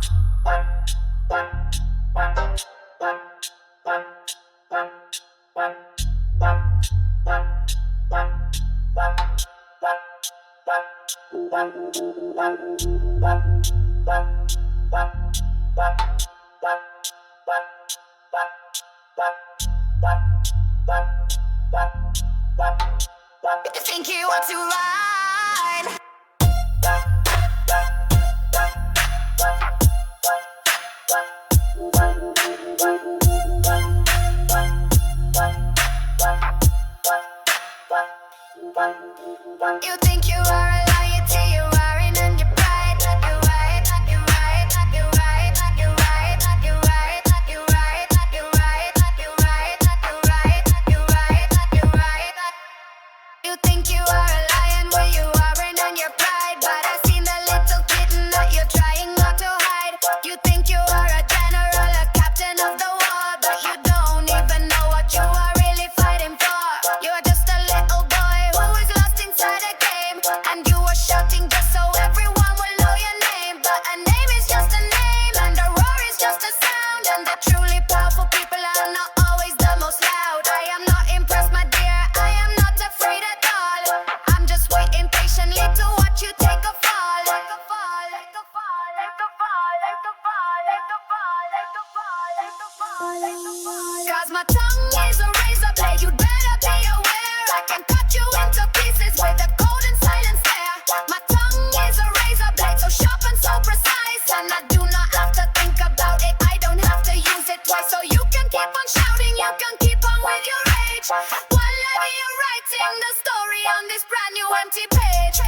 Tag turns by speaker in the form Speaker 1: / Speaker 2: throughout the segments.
Speaker 1: You think you want to ride? You think you are a liar till you are in and you're right. You're right, you're right, you're right, you're right, you're right, you're right, you're right, you're right, you're right, you're right, you're right. You think you are a lion where you are in and your pride, but I've seen the little kitten that you're trying not to hide. You think you are a general, a captain of the war, but you don't even know what you are really fighting for. You're just a little boy who is lost inside a game, and you are shouting just so everyone will know your name. But a name is just a name, and a roar is just a sound, and the truly powerful people are not always the most loud. I am not impressed, my dear, I am not afraid at all. I'm just waiting patiently to watch you take a fall. Take a fall, take a fall, take a fall, take a fall, take a fall, take a fall, take a fall, take a fall. 'Cause my tongue is a razor blade, you'd better be aware. I can cut you into pieces with a cold and silent stare. My tongue is a razor blade, so sharp and so precise, and I do not have to think about it, I don't have to use it twice. So you can keep on shouting, you can keep on with your rage, while you're writing the story on this brand new empty page.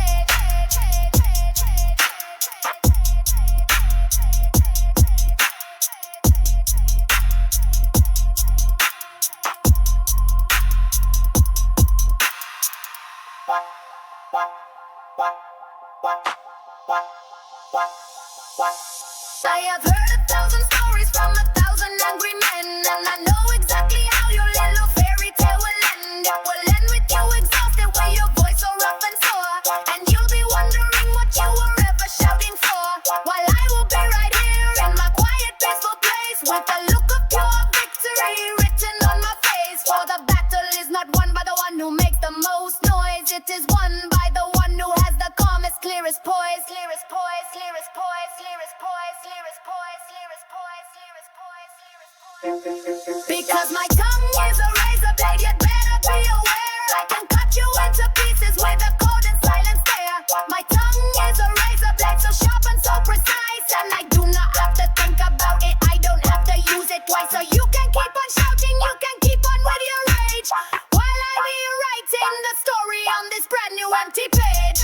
Speaker 1: I have heard 1,000 stories from 1,000 angry men, and I know exactly how your little fairy tale will end. It will end with you exhausted with your voice so rough and sore, and you'll be wondering what you were ever shouting for, while I will be right here in my quiet peaceful place with a look of pure victory written on my face. For the battle is not won by the one who makes the most noise, it is won by the one who has the calmest, clearest poise. Clearest poise, clearest poise, clearest poise, clearest poise, clearest poise, clearest poise, clearest poise. Because my tongue is a razor blade, you'd better be aware. I can cut you into pieces with a cold and silent stare. My tongue is a razor blade, so sharp and so precise, and I do not have to think about it, I don't have to use it twice. So you can keep on shouting, you can keep on with your rage, while I be writing the story on this brand new empty page.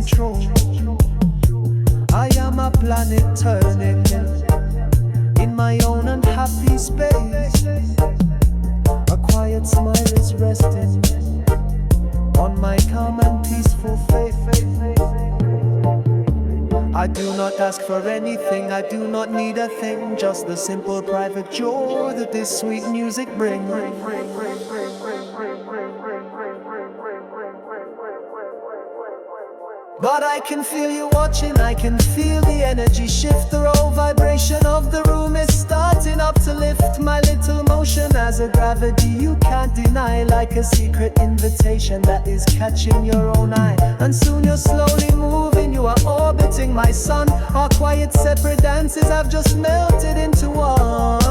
Speaker 2: control. I am a planet turning in my own unhappy space. A quiet smile is resting on my calm and peaceful faith. I do not ask for anything, I do not need a thing, just the simple private joy that this sweet music brings. But I can feel you watching, I can feel the energy shift. The raw vibration of the room is starting up to lift. My little motion as a gravity you can't deny, like a secret invitation that is catching your own eye. And soon you're slowly moving, you are orbiting my sun. Our quiet separate dances have just melted into one.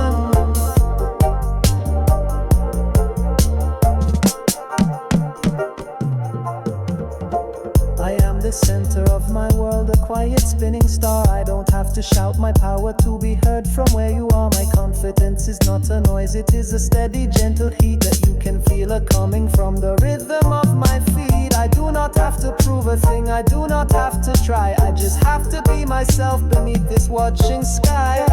Speaker 2: The center of my world, a quiet spinning star. I don't have to shout my power to be heard from where you are. My confidence is not a noise, it is a steady, gentle heat that you can feel coming from the rhythm of my feet. I do not have to prove a thing, I do not have to try. I just have to be myself beneath this watching sky.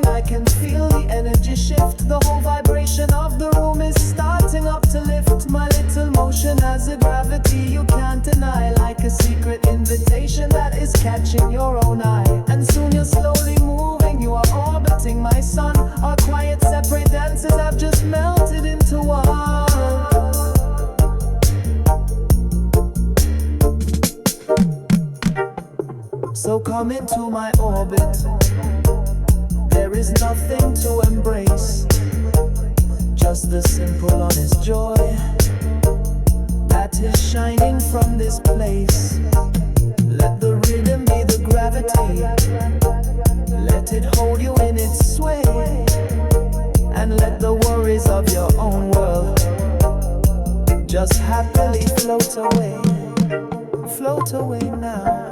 Speaker 2: I can feel the energy shift. The whole vibration of the room is starting up to lift. My little motion as a gravity you can't deny, like a secret invitation that is catching your own eye. And soon you're slowly moving, you are orbiting my sun. Our quiet separate dances have just melted into one. So come into my orbit. There is nothing to embrace, just the simple honest joy that is shining from this place. Let the rhythm be the gravity, let it hold you in its sway, and let the worries of your own world just happily float away now.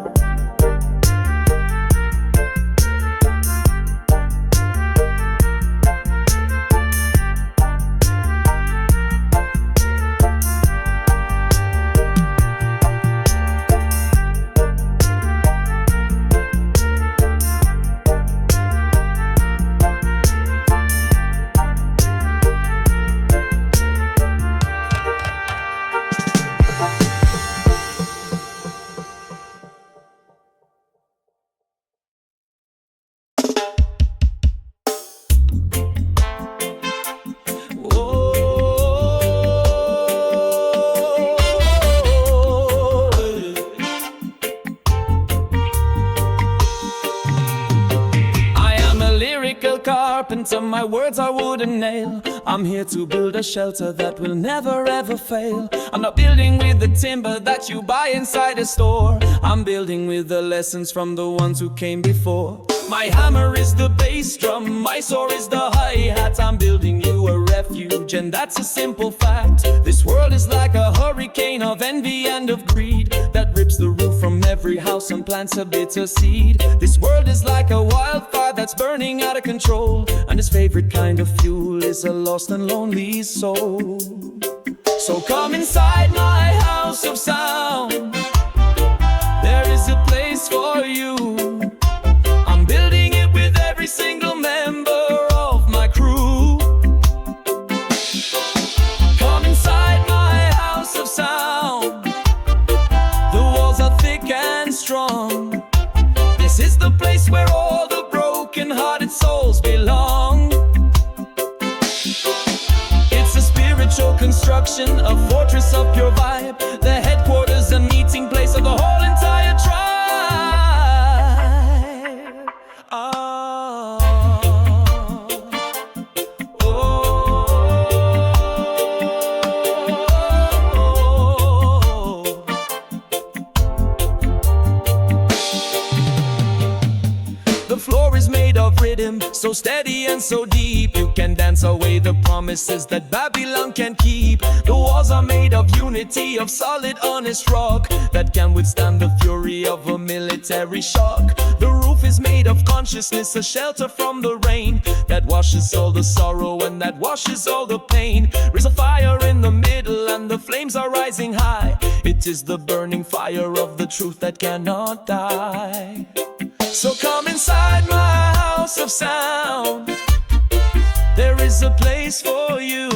Speaker 3: Carpenter, my words are wood and nail. I'm here to build a shelter that will never ever fail. I'm not building with the timber that you buy inside a store. I'm building with the lessons from the ones who came before. My hammer is the bass drum, my sword is the hi-hat. I'm building you a refuge, and that's a simple fact. This world is like a hurricane of envy and of greed that rips the roof from every house and plants a bitter seed. This world is like a wildfire that's burning out of control, and his favorite kind of fuel is a lost and lonely soul. So come inside my house of sound, there is a place for you. I'm building it with every single member of my crew. Come inside my house of sound, the walls are thick and strong. This is the place where all the broken-hearted souls belong. It's a spiritual construction, a fortress of pure vibe, the headquarters and meeting place of the whole entire tribe. Rhythm so steady and so deep, you can dance away the promises that Babylon can keep. The walls are made of unity, of solid honest rock that can withstand the fury of a military shock. The roof is made of consciousness, a shelter from the rain that washes all the sorrow and that washes all the pain. There's a fire in the middle and the flames are rising high. It is the burning fire of the truth that cannot die. So come inside my house of sound. There is a place for you.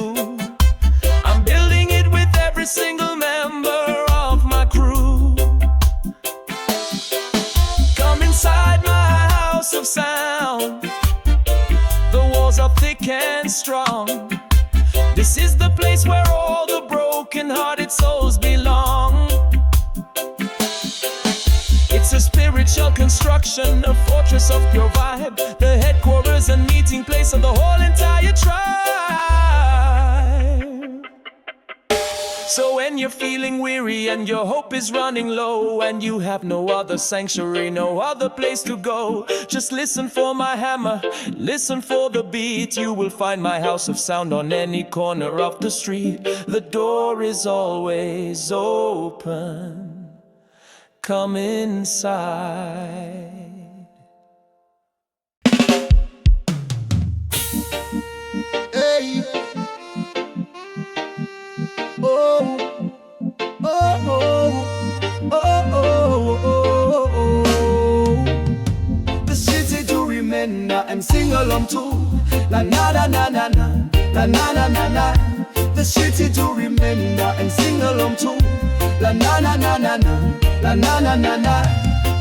Speaker 3: I'm building it with every single member of my crew. Come inside my house of sound. The walls are thick and strong. This is the place where all the broken-hearted souls belong. It's a spiritual construction, a fortress of pure vibe, the headquarters and meeting place of the whole entire tribe. So when you're feeling weary and your hope is running low, and you have no other sanctuary, no other place to go, just listen for my hammer, listen for the beat. You will find my house of sound on any corner of the street. The door is always open. Come inside.
Speaker 4: Hey. Oh. Oh, oh, oh, oh, oh. The city to remember and sing along to. La na na na na na, la na na na na. The city to remember and sing along to. La na na na na na, la na na na na.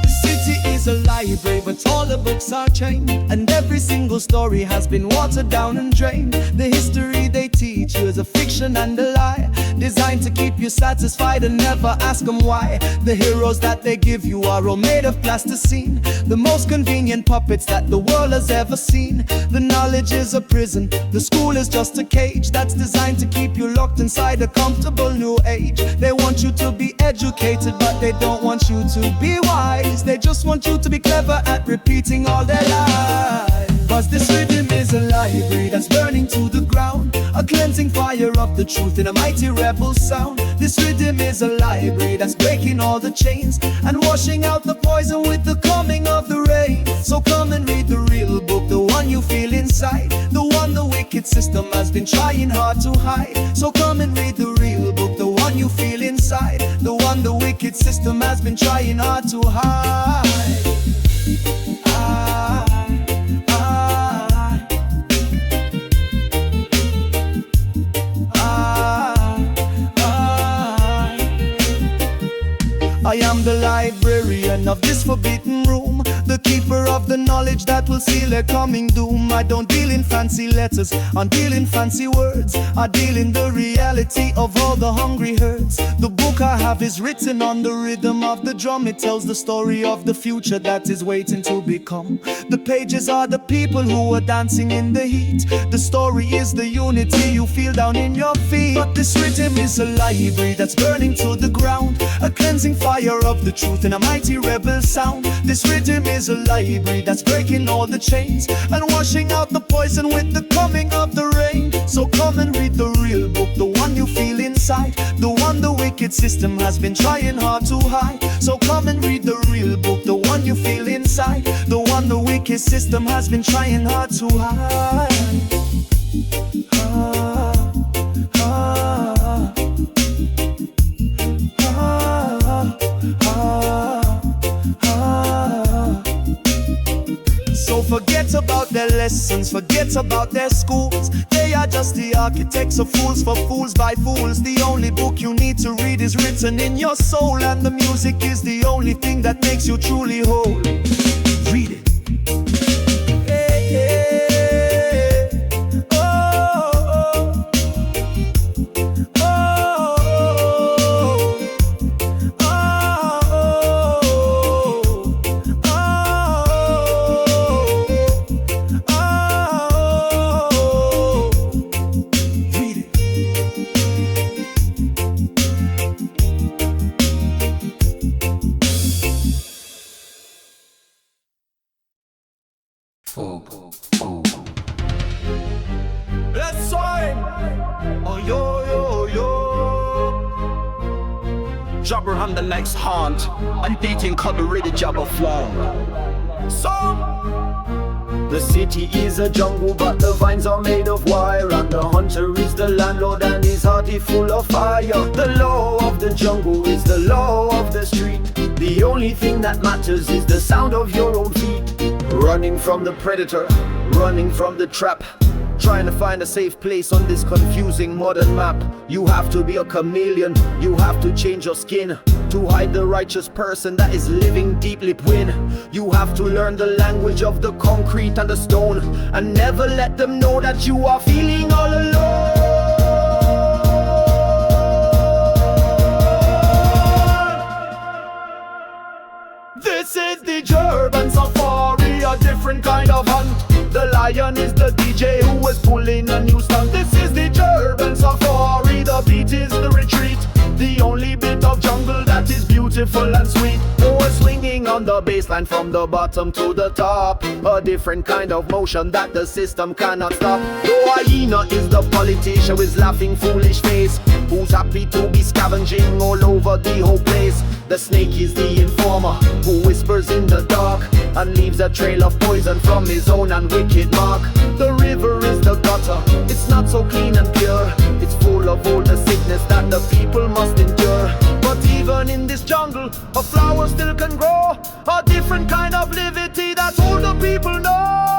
Speaker 4: The city is a library, but all the books are chained, and every single story has been watered down and drained. The history they teach you is a fiction and a lie, designed to keep you satisfied and never ask them why. The heroes that they give you are all made of plasticine, the most convenient puppets that the world has ever seen. The knowledge is a prison, the school is just a cage that's designed to keep you locked inside a comfortable new age. They want you to be educated, but they don't want you to be wise. They just want you to be clever at repeating all their lies. Cause this rhythm is a library that's burning to the ground, a cleansing fire of the truth in a mighty rebel sound. This rhythm is a library that's breaking all the chains and washing out the poison with the coming of the rain. So come and read the real book, the one you feel inside, the one the wicked system has been trying hard to hide. So come and read the real book, the one you feel inside, the one the wicked system has been trying hard to hide. I am the librarian of this forbidden room, the keeper of the knowledge that will seal their coming doom. I don't deal in fancy letters, I deal in fancy words. I deal in the reality of all the hungry herds. The book I have is written on the rhythm of the drum. It tells the story of the future that is waiting to become. The pages are the people who are dancing in the heat. The story is the unity you feel down in your feet. But this rhythm is a library that's burning to the ground, a cleansing fire of the truth in a mighty rebel sound. This rhythm is a library that's breaking all the chains and washing out the poison with the coming of the rain. So come and read the real book, the one you feel inside, the one the wicked system has been trying hard to hide. So come and read the real book, the one you feel inside, the one the wicked system has been trying hard to hide. So forget about their lessons, forget about their schools. They are just the architects of fools for fools by fools. The only book you need to read is written in your soul, and the music is the only thing that makes you truly whole. Read it. Hey, hey. Oh, oh, oh, oh, Let's swing! Oh yo yo yo!
Speaker 5: Jabber on the next haunt, and dating cover ready jabber flow.
Speaker 4: The city is a jungle, but the vines are made of wire, and the hunter is the landlord, and his heart is full of fire. The law of the jungle is the law of the street. The only thing that matters is the sound of your own feet. Running from the predator, running from the trap, trying to find a safe place on this confusing modern map. You have to be a chameleon, you have to change your skin to hide the righteous person that is living deeply within. You have to learn the language of the concrete and the stone, and never let them know that you are feeling all alone. This is the urban safari, a different kind of hunt. The lion is the DJ who is pulling a new stunt. This is the urban safari, the beat is the retreat. The only bit of jungle that is beautiful and sweet. We're swinging on the bassline from the bottom to the top, a different kind of motion that the system cannot stop. The hyena is the politician with laughing foolish face, who's happy to be scavenging all over the whole place. The snake is the informer who whispers in the dark and leaves a trail of poison from his own and wicked mark. The river is the gutter, it's not so clean and pure. It's full of all the sickness that the people must endure. But even in this jungle, a flower still can grow, a different kind of liberty that all the people know.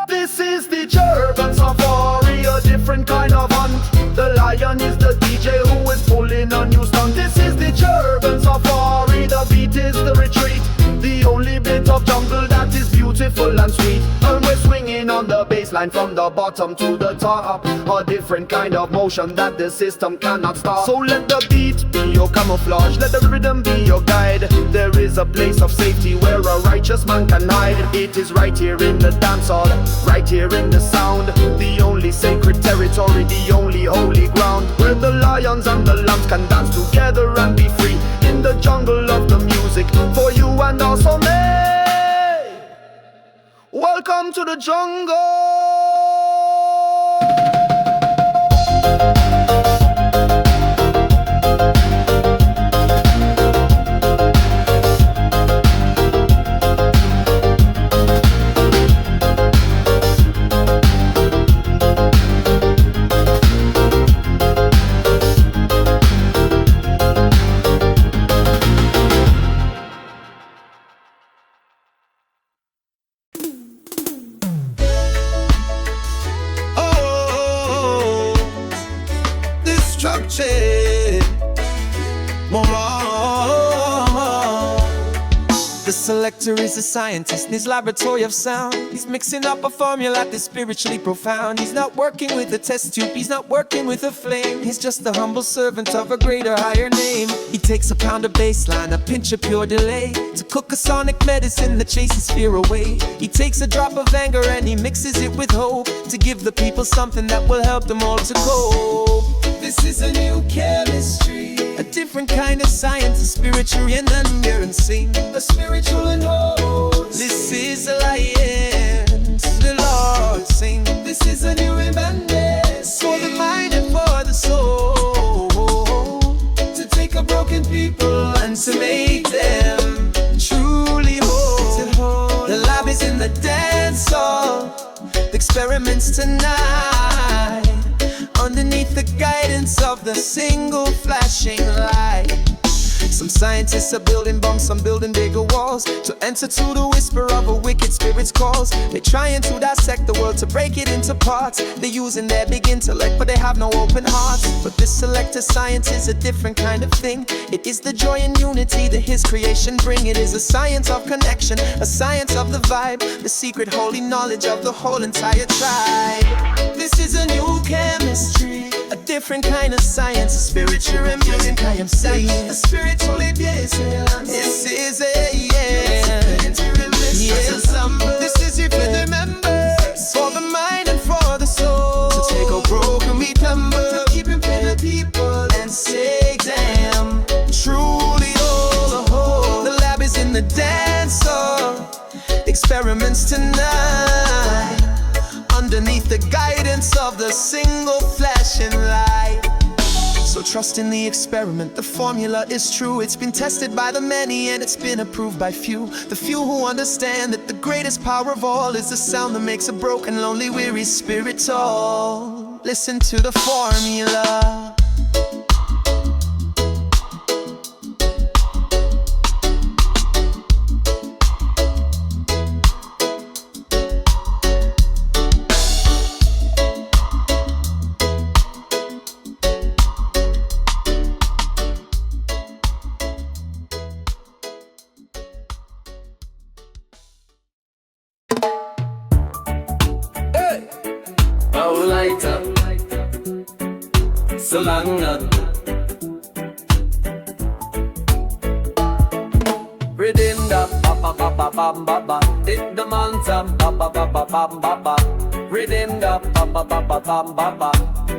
Speaker 4: This is the urban safari, a different kind of hunt. The lion is the DJ who is pulling a new stunt. This is the urban safari, the beat is the retreat. The only bit of jungle that is beautiful and sweet. And we're swinging on the bassline from the bottom to the top, a different kind of motion that the system cannot stop. So let the beat be your camouflage, let the rhythm be your guide. There is a place of safety where a righteous man can hide. It is right here in the dance hall, right here in the sound. The only sacred territory, the only holy ground, where the lions and the lambs can dance together and be free. In the jungle of the music, for you and also me. Welcome to the jungle.
Speaker 3: The selector is a scientist in his laboratory of sound. He's mixing up a formula that's spiritually profound. He's not working with a test tube, he's not working with a flame. He's just a humble servant of a greater, higher name. He takes a pound of bassline, a pinch of pure delay, to cook a sonic medicine that chases fear away. He takes a drop of anger and he mixes it with hope, to give the people something that will help them all to cope. This is a new chemistry, a different kind of science, a spiritual and hear and sing, a spiritual and host. This is alliance, the Lord sing. This is a new remembrance for the mind and for the soul, to take a broken people and to make them truly whole. The lab is in the dance hall, the experiments tonight, underneath the guidance of the single flashing light. Some scientists are building bombs, some building bigger walls, to answer to the whisper of a wicked spirit's calls. They're trying to dissect the world, to break it into parts. They're using their big intellect, but they have no open hearts. But this selective science is a different kind of thing. It is the joy and unity that his creation bring. It is a science of connection, a science of the vibe, the secret holy knowledge of the whole entire tribe. This is a new chemistry, a different kind of science, a spiritual and music I am saying, a spiritually this is a this is if you remember, for the mind and for the soul, to take a broken remember, to keep in the people and say them truly all the whole. The lab is in the dance hall, experiments tonight, underneath the guidance of the single flashing light.
Speaker 2: So trust in the experiment, the formula is true. It's been tested by the many and it's been approved by few. The few who understand that the greatest power of all is the sound that makes a broken, lonely, weary spirit tall. Listen to the formula.
Speaker 3: So long Redeem the ba ba ba ba ba ba ba. Hit the mountain ba ba ba ba ba ba ba. Redeem the ba ba ba ba ba ba ba.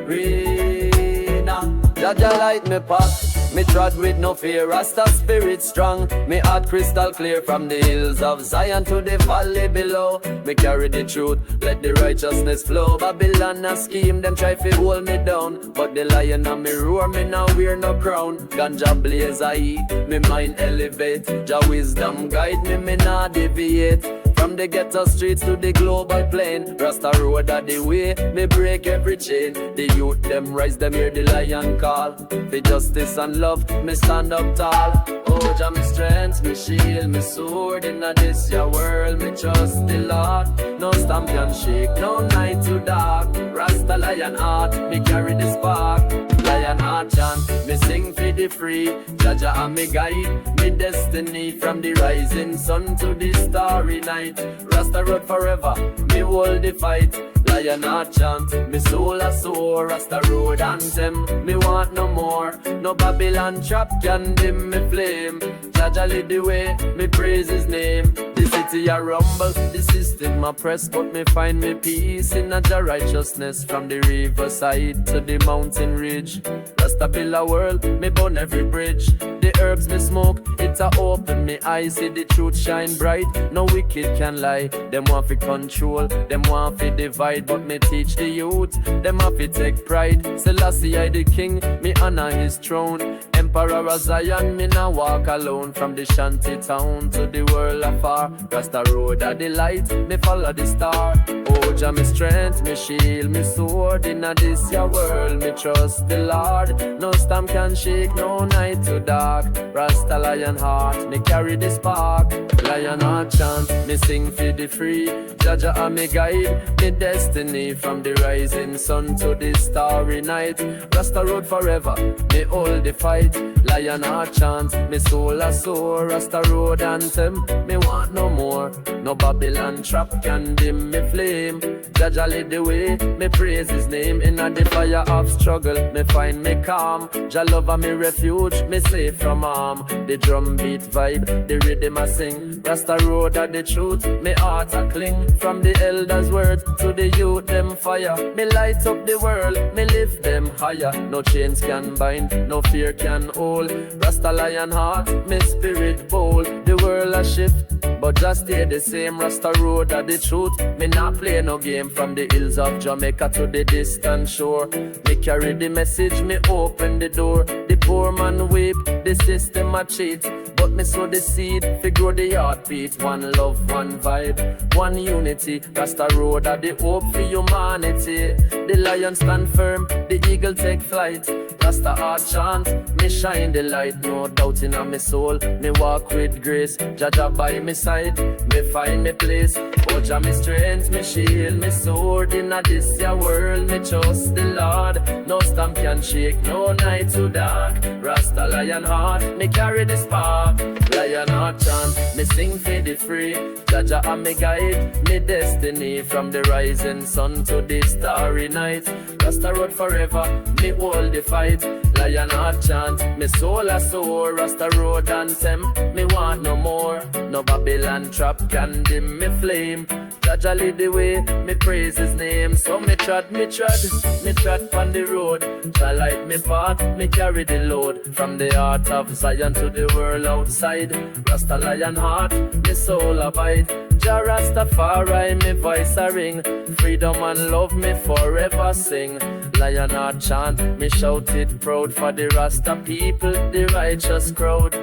Speaker 3: Rina, Jaja light me path. Me trod with no fear, Rasta spirit strong. Me heart crystal clear from the hills of Zion to the valley below. Me carry the truth, let the righteousness flow. Babylon a scheme, them try to hold me down, but the lion on me roar, me now wear no crown. Ganja blaze I eat, me mind elevate. Jah wisdom guide me, me nah deviate. From the ghetto streets to the global plane, Rasta road are the way, me break every chain. The youth them rise, them hear the lion call. For justice and love, me stand up tall. Oh, Jah me strength, me shield, me sword. In this your world, me trust the Lord. No storm can shake, no night too dark. Rasta lion heart, me carry the spark. Lion heart chant, me sing for the free. Jaja and me guide, me destiny. From the rising sun to the starry night. Rasta road forever, me hold the fight. Lion heart chant, me soul a soar. Rasta road anthem, me want no more. No Babylon trap can dim me flame. Jaja lead the way, me praise his name. The city a rumble, the system a press, but me find me peace in a Jah righteousness. From the riverside to the mountain ridge, Rasta build a world, me burn every bridge. The herbs me smoke, it a open me eyes. See the truth shine bright, no wicked can lie. Them want fi control, them want fi divide, but me teach the youth, them have fi take pride. Selassie I the king, me honor his throne. Emperor of Zion, me now walk alone. From the shanty town to the world afar, Rasta road a the light, me follow the star. Oh, Jah me strength, me shield, me sword. In this your world, me trust the Lord. No storm can shake, no night too dark. Rasta lion heart, me carry the spark. Lion heart chant, me sing for the free. Jaja and me guide, me destiny. From the rising sun to the starry night. Rasta road forever, me hold the fight. Lion heart chant, me soul a soar. Rasta road anthem, me want no more. No Babylon trap can dim me flame. Jaja lead the way, me praise his name. In the fire of struggle, me find me calm. Jah love a me refuge, me safe from harm. The drum beat vibe, the rhythm I sing. Rasta road are the truth, me heart a cling. From the elders' words to the youth them fire. Me light up the world, me lift them higher. No chains can bind, no fear can hold. Rasta lion heart, me spirit bold. The world a shift, but just stay the same. Rasta road are the truth, me not play no game. From the hills of Jamaica to the distant shore, me carry the message, me open the door. The poor man weep, the system a cheat, but me sow the seed, fi grow the heartbeat. One love, one vibe, one unity. Rasta road are the hope for humanity. The lion stand firm, the eagle take flight. Rasta heart chant, me shine the light. No doubt in my soul, me walk with grace. Jaja by my side, me find me place. Oh Jah me strength, me shield, me sword. In this your world, me trust the Lord. No storm can shake, no night too dark. Rasta lion heart, me carry the spark. Lion heart chant, me sing for the free. Jaja and me guide, me destiny. From the rising sun to the starry night. Rasta road forever, me hold the fight. Lion heart chant, me soul a soar. Rasta road anthem, me want no more. No Babylon trap can dim me flame. Jaja lead the way, me praise his name. So me trod on the road. Jah light me path, me carry the load. From the heart of Zion to the world outside. Rasta lion heart, me soul abide.
Speaker 5: Jah Rastafari, me voice a ring. Freedom and love me forever sing. Lionheart chant, me shout it proud. For the Rasta people, the righteous crowd.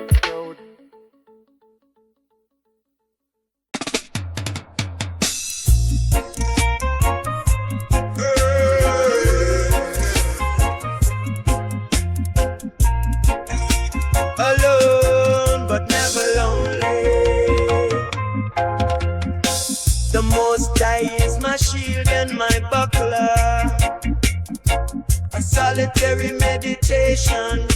Speaker 4: Alone but never lonely. The Most High is my shield and my buckler. A solitary meditation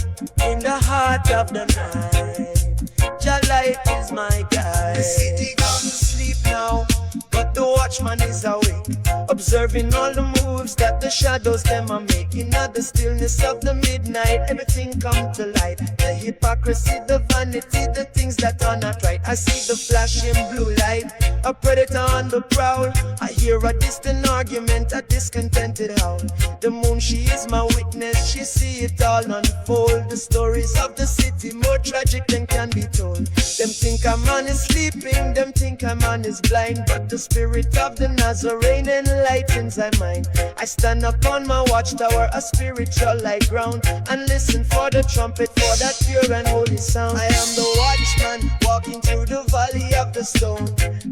Speaker 4: in the heart of the night. Jah light is my guide. The city gone to sleep now, but the watchman is awake, observing all the moves that the shadows them are making. At the stillness of the midnight, everything come to light. The hypocrisy, the vanity, the things that are not right. I see the flashing blue light, a predator on the prowl. I hear a distant argument, a discontented howl. The moon, she is my witness, she see it all unfold. The stories of the city, more tragic than can be told. Them think a man is sleeping, them think a man is blind, but the spirit of the Nazarene enlightens my mind. I stand upon my watchtower, a spiritual light ground, and listen for the trumpet, for that pure and holy sound. I am the watchman, walking through the valley of the stone,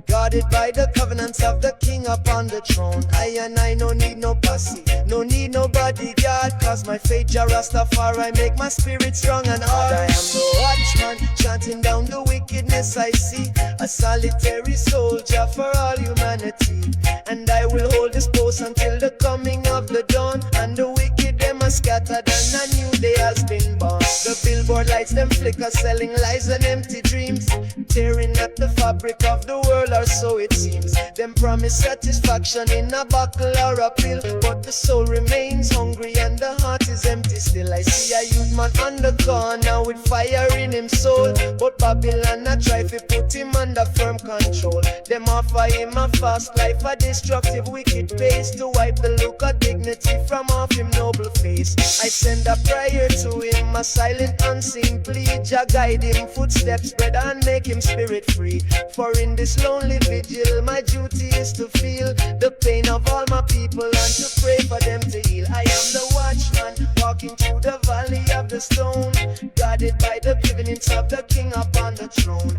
Speaker 4: guarded by the covenants of the King upon the throne. I no need no posse, no need no bodyguard, cause my faith Jah Rastafari make my spirit strong and hard. I am the watchman, chanting down the wickedness I see, a solitary soldier for all humanity. And I will hold this post until the coming of the dawn, and the wicked them are scattered and a new day has been born. The billboard lights them flicker, selling lies and empty dreams, tearing at the fabric of the world, or so it seems. Them promise satisfaction in a bottle or a pill, but the soul remains hungry and the heart is empty still. I see a youth man on the corner with fire in him soul, but Babylon a try to put him under firm control. Them offer him a fast life, a destructive wicked pace, to wipe the look of dignity from off him noble face. I send a prayer to him, a silent unseen plea. Jah guide him footsteps, brother, and make him spirit free. For in this lonely vigil, my duty is to feel the pain of all my people and to pray for them to heal. I am the watchman, walking through the valley of the stone, guarded by the covenants of the King upon the throne.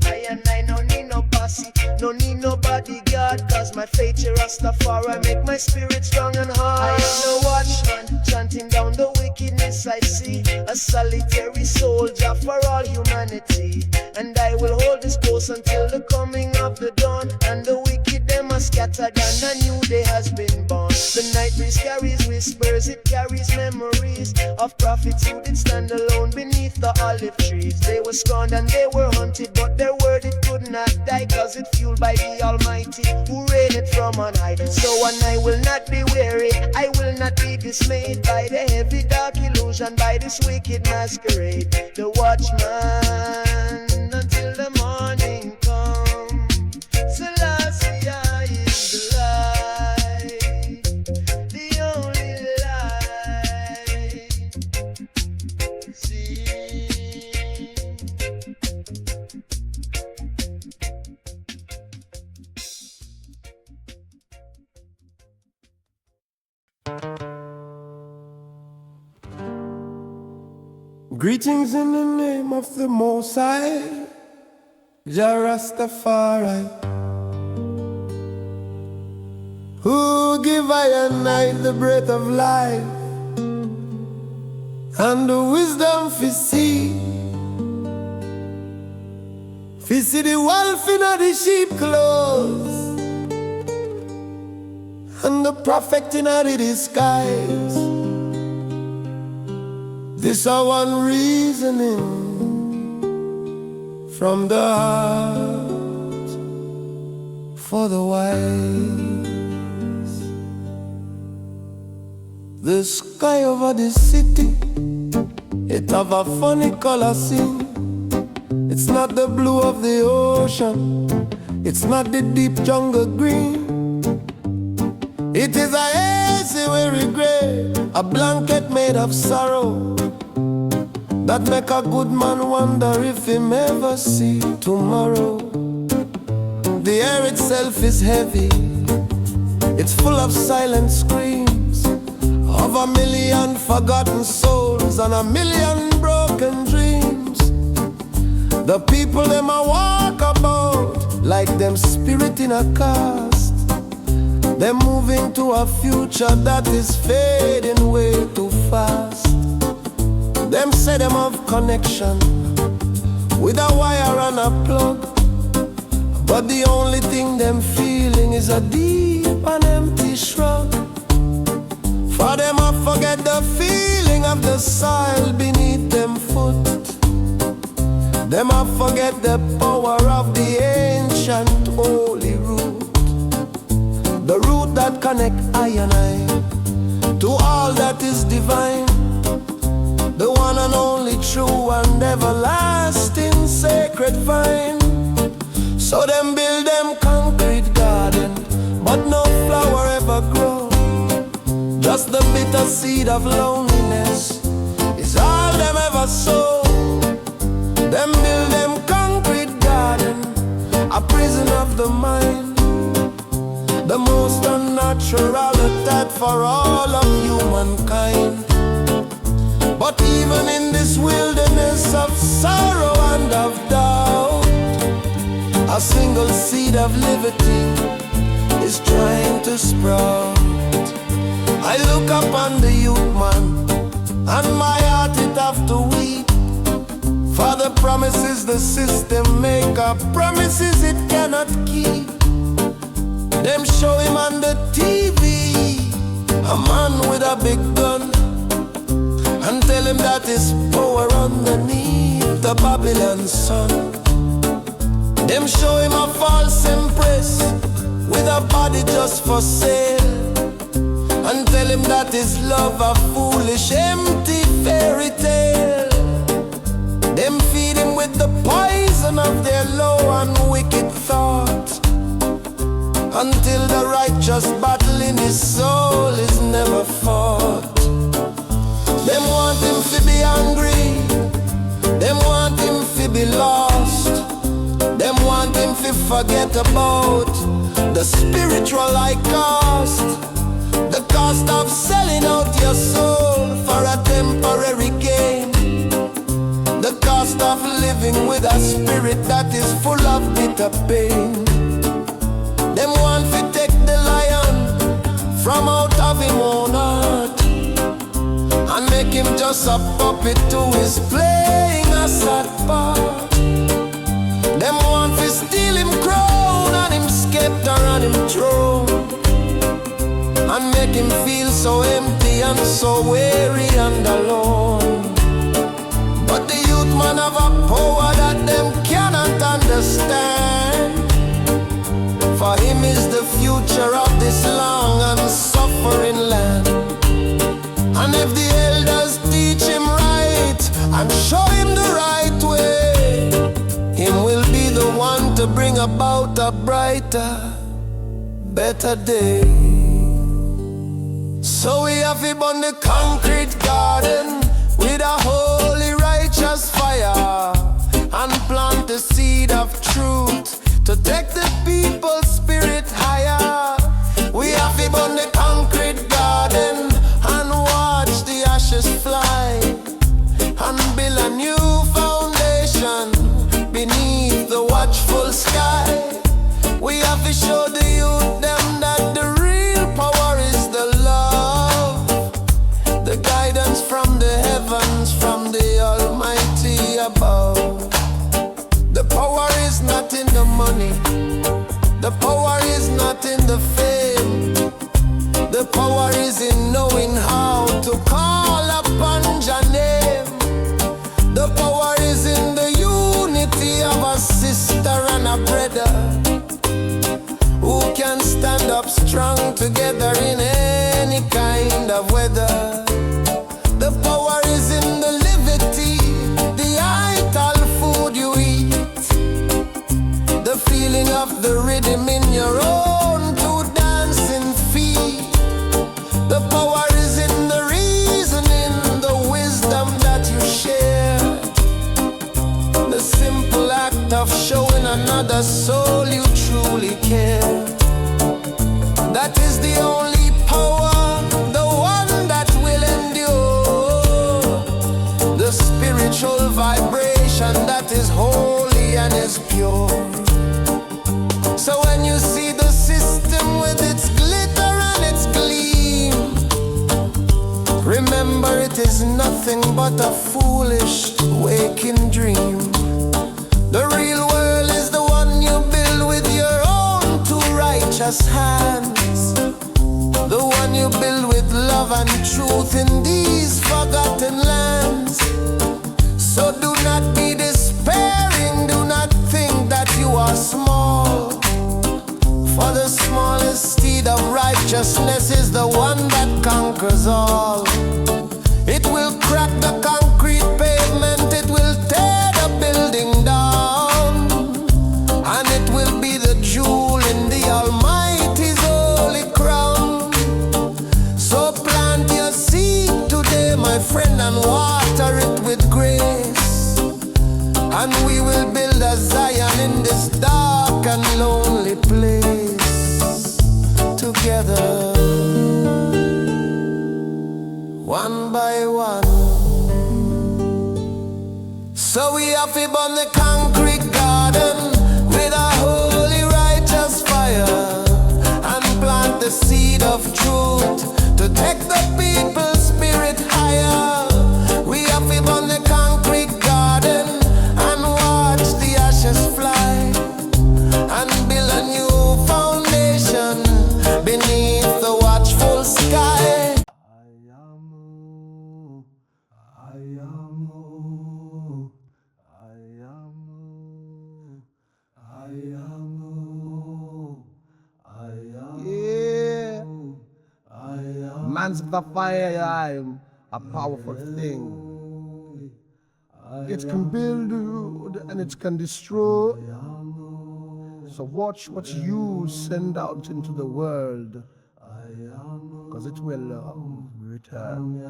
Speaker 4: I no need no posse, no need no bodyguard, cause my faith Jah Rastafari make my spirit strong and hard. I am the watchman, chanting down the wickedness I see, a solitary soldier for all humanity. And I will hold this post until the coming of the dawn, and the wicked them are scattered and a new day has been born. The night breeze carries whispers, it carries memories of prophets who did stand alone beneath the olive trees. They were scorned and they were hunted, but their word it could not die, cause it fueled by the Almighty who reigned from on high. So and I will not be weary, I will not be dismayed by the heavy dark illusion, by this wicked masquerade. The watchman until the morning come. Selassie is the light, the only light. See.
Speaker 6: Greetings in the name of the Most High, Jah Rastafari, who give I and I the breath of life and the wisdom to see the wolf in the sheep clothes and the prophet in the disguise. This is one reasoning from the heart for the wise. The sky over the city, it have a funny color scene. It's not the blue of the ocean, it's not the deep jungle green. It is a hazy weary gray, a blanket made of sorrow, that make a good man wonder if him ever see tomorrow. The air itself is heavy. It's full of silent screams of a million forgotten souls and a million broken dreams. The people them a walk about like them spirit in a cast. They're moving to a future that is fading way too fast. Them say them have connection with a wire and a plug, but the only thing them feeling is a deep and empty shrug. For them I forget the feeling of the soil beneath them foot. Them I forget the power of the ancient holy root. The root that connect I and I to all that is divine. The one and only true and everlasting sacred vine. So them build them concrete garden, but no flower ever grow. Just the bitter seed of loneliness is all them ever sow. Them build them concrete garden, a prison of the mind, the most unnatural attack for all of humankind. But even in this wilderness of sorrow and of doubt, a single seed of liberty is trying to sprout. I look up on the youth man, and my heart it have to weep. For the promises the system make are promises it cannot keep. Them show him on the TV, a man with a big gun, and tell him that his power underneath the Babylon sun. Them show him a false empress with a body just for sale, and tell him that his love a foolish empty fairy tale. Them feed him with the poison of their low and wicked thoughts, until the righteous battle in his soul is never fought. Them want him to be angry, them want him to be lost, them want him to forget about the spiritual high cost, the cost of selling out your soul for a temporary gain, the cost of living with a spirit that is full of bitter pain. Them want to take the lion from out of him own heart and make him just a puppet to his playing a sad part. Them want to steal him crown and him scepter and him throne, and make him feel so empty and so weary and alone. But the youth man have a power that them cannot understand. For him is the future of this long and suffering land. And if the elders teach him right and show him the right way, him will be the one to bring about a brighter, better day. So we have to burn the concrete garden with a holy righteous fire, and plant the seed of truth to take the people's spirit higher. We have to burn the concrete garden and watch the ashes fly, and build a new foundation beneath the watchful sky. We have to show the youth them that the real power is the love, the guidance from the heavens, from the Almighty above. The power is not in the money, the power is not in the fame, the power is in knowing how to call upon your name. The power is in the unity of a sister and a brother who can stand up strong together in any kind of weather. The power is in the liberty, the ital food you eat, the feeling of the rhythm in your own two dancing feet. The power is in the reasoning, the wisdom that you share, the simple act of showing another soul you truly the only power, the one that will endure, the spiritual vibration that is holy and is pure. So when you see the system with its glitter and its gleam, remember it is nothing but a foolish waking dream. The real world is the one you build with your own two righteous hands, the one you build with love and truth in these forgotten lands. So do not be despairing, do not think that you are small, for the smallest seed of righteousness is the one that conquers all. It will crack the concrete pavement, it will tear the building down, and it will be the jewel in the Almighty's holy crown. So plant your seed today, my friend, and water it with grace, and we will build a Zion in this dark and lonely place together, one by one. So we have to burn the concrete garden with a holy righteous fire, and plant the seed of truth to take the people's spirit higher. We have to burn the concrete garden and watch the ashes fly, and build a new foundation beneath the watchful sky.
Speaker 7: Yeah, man's the fire, I'm a powerful thing. It can build and it can destroy. So watch what you send out into the world, cause it will return.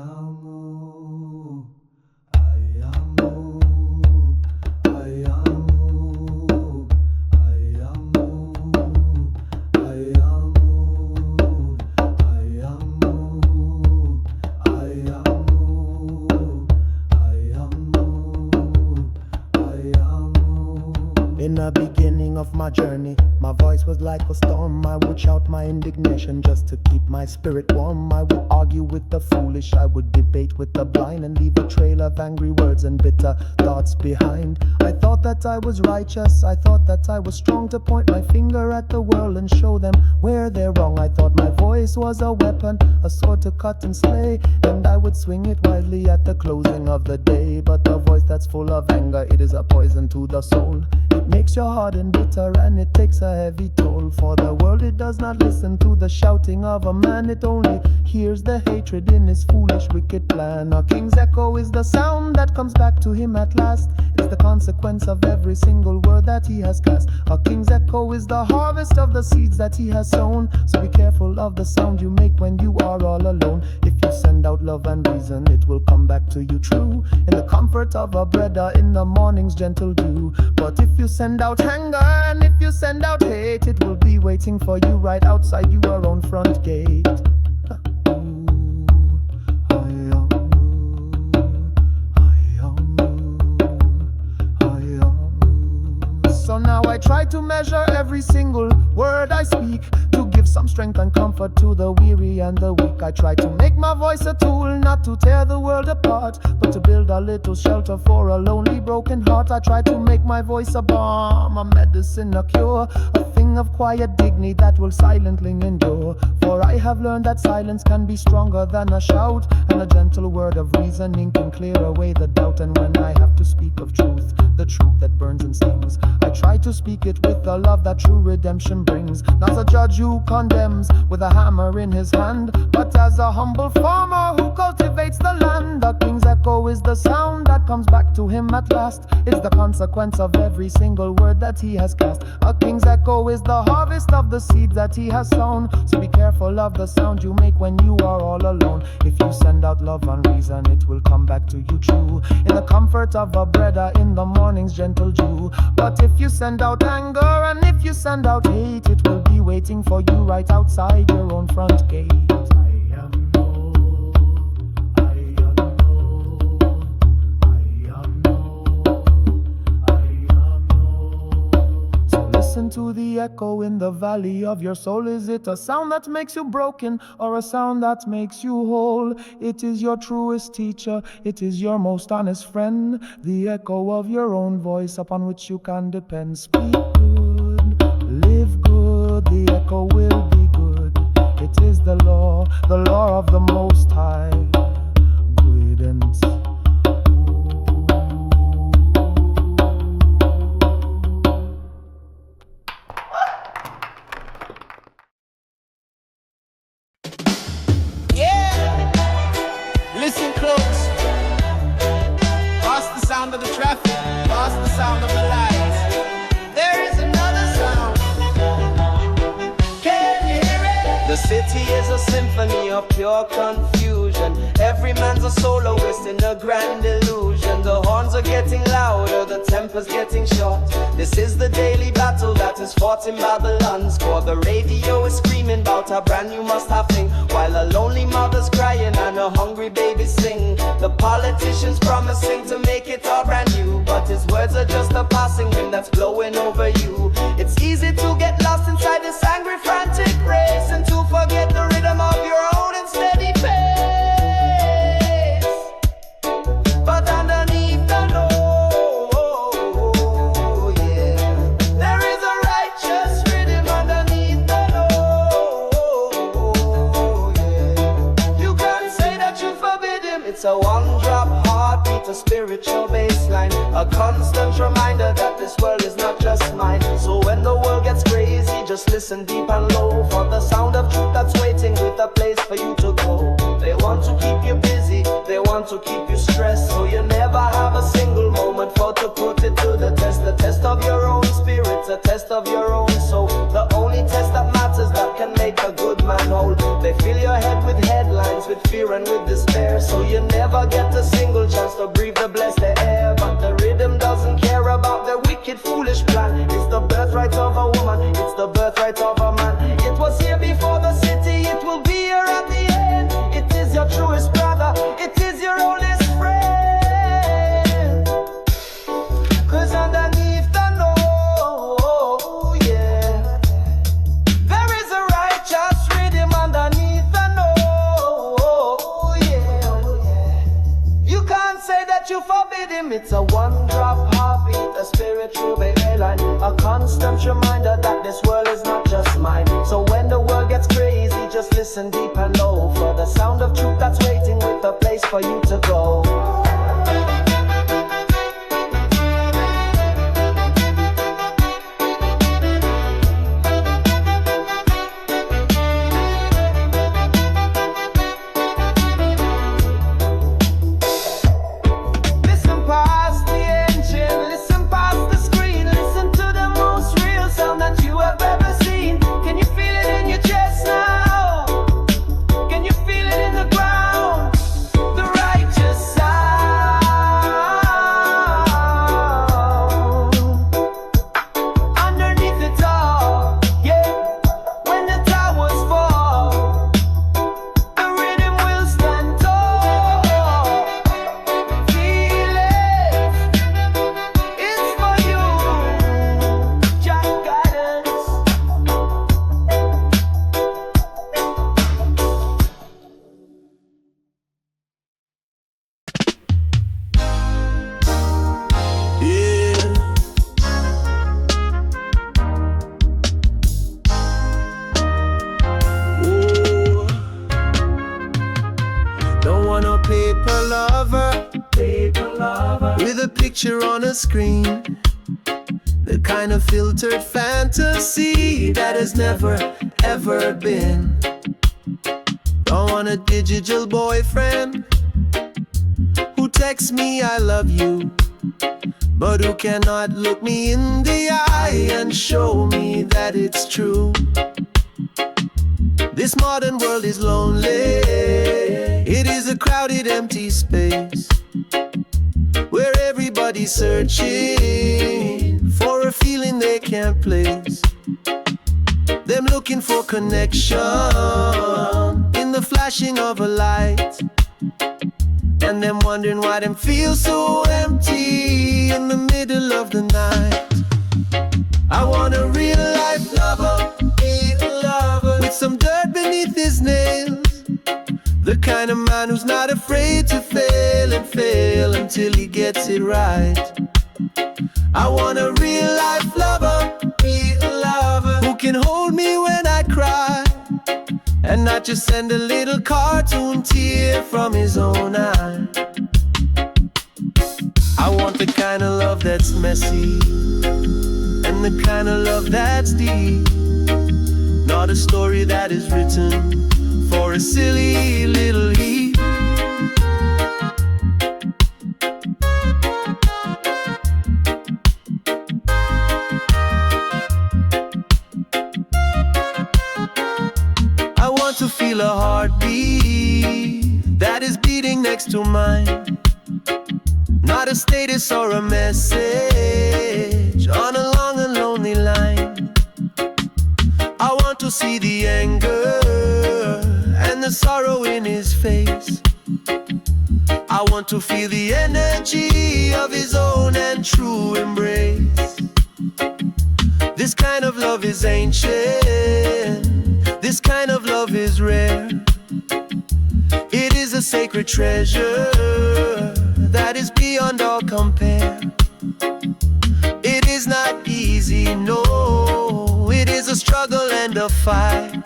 Speaker 2: In the beginning of my journey, my voice was like a storm. I would shout my indignation just to keep my spirit warm. I would argue with the foolish, I would debate with the blind, and leave a trail of angry words and bitter thoughts behind. I thought that I was righteous, I thought that I was strong, to point my finger at the world and show them where they're wrong. I thought my voice was a weapon, a sword to cut and slay, and I would swing it widely at the closing of the day. But the voice that's full of anger, it is a poison to the soul. It makes your heart and bitter, and it takes a heavy toll. For the world, it does not listen to the shouting of a man, it only hears the hatred in his foolish wicked plan. A king's echo is the sound that comes back to him at last. It's the consequence of every single word that he has cast. A king's echo is the harvest of the seeds that he has sown. So be careful of the sound you make when you are all alone. If you send out love and reason, it will come back to you true, in the comfort of a brother in the morning's gentle dew. But if you send out anger and if you send out hate, it will be waiting for you right outside your own front gate. So now I try to measure every single word I speak, to give some strength and comfort to the weary and the weak. I try to make my voice a tool, not to tear the world apart, but to build a little shelter for a lonely, broken heart. I try to make my voice a balm, a medicine, a cure, a thing of quiet dignity that will silently endure. For I have learned that silence can be stronger than a shout, and a gentle word of reasoning can clear away the doubt. And when I have to speak of truth, the truth that burns and stings, I try to speak it with the love that true redemption brings. Not a judge who condemns with a hammer in his hand, but as a humble farmer who cultivates the land. The king's echo is the sound that comes back to him at last. It's the consequence of every single word that he has cast. A king's echo is the harvest of the seeds that he has sown. So be careful of the sound you make when you are all alone. If you send out love and reason, it will come back to you true. In the comfort of a brother, in the morning's gentle dew. But if you send out anger and if you send out hate, it will be waiting for you right outside your own front gate. Listen to the echo in the valley of your soul. Is it a sound that makes you broken or a sound that makes you whole? It is your truest teacher, it is your most honest friend, the echo of your own voice upon which you can depend. Speak good, live good, the echo will be good. It is the law of the Most High. Guidance.
Speaker 4: Listen close. Past the sound of the traffic, past the sound of the lights, there is another sound. Can you hear it?
Speaker 8: The city is a symphony of pure confusion. Every man's a soloist in a grand illusion. The horns are getting louder, the temper's getting short. This is the daily battle that is fought in Babylon's core. The radio is screaming about a brand new must-have thing, while a lonely mother's crying and a hungry baby sing. The politician's promising to make it all brand new, but his words are just a passing wind that's blowing over you. It's easy to get lost inside this angry, frantic race, and to forget the rhythm of your own and steady pace. But underneath the low, yeah, there is a righteous rhythm underneath the low, yeah. You can't say that you forbid him. It's a one-drop heartbeat, a spiritual baseline, a constant reminder that this world is not just mine. So when the world gets crazy, just listen deep and low for the sound of truth that's waiting with a place for you to go. They want to keep you busy, they want to keep you stressed, so you never have a single moment for to put it to the test of your own spirit, a test of your own soul. The only test that matters, that can make a good man whole. They fill your head with headlines, with fear and with despair, so you never get a single chance to breathe the blessed air. But the rhythm doesn't care about their wicked, foolish plan. It's the birthright of a woman, it's the birthright of a man. It was here before the city, it will be here at the end. It is your truest brother, it is your oldest friend. Cause underneath the know, yeah, there is a righteous rhythm underneath the know, yeah. You can't say that you forbid him. It's a one-drop heartbeat, a spiritual baseline, a constant reminder that this world is not just mine. So when the world gets crazy, just listen deep and low for the sound of truth that's waiting with a place for you to go. On a screen, the kind of filtered fantasy that has never ever been. Don't want a digital boyfriend who texts me I love you, but who cannot look me in the eye and show me that it's true.
Speaker 6: This modern world is lonely. It is a crowded, empty space where everybody's searching for a feeling they can't place. Them looking for connection in the flashing of a light, and them wondering why them feel so empty in the middle of the night. I want a real life lover, with some dirt beneath his nails, the kind of man who's not afraid to fail and fail until he gets it right. I want a real life lover, who can hold me when I cry, and not just send a little cartoon tear from his own eye. I want the kind of love that's messy, and the kind of love that's deep. Not a story that is written for a silly little heap. I want to feel a heartbeat that is beating next to mine. Not a status or a message on a long and lonely line. I want to see the anger and the sorrow in his face. I want to feel the energy of his own and true embrace. This kind of love is ancient. This kind of love is rare. It is a sacred treasure that is beyond all compare. It is not easy, no. It is a struggle and a fight,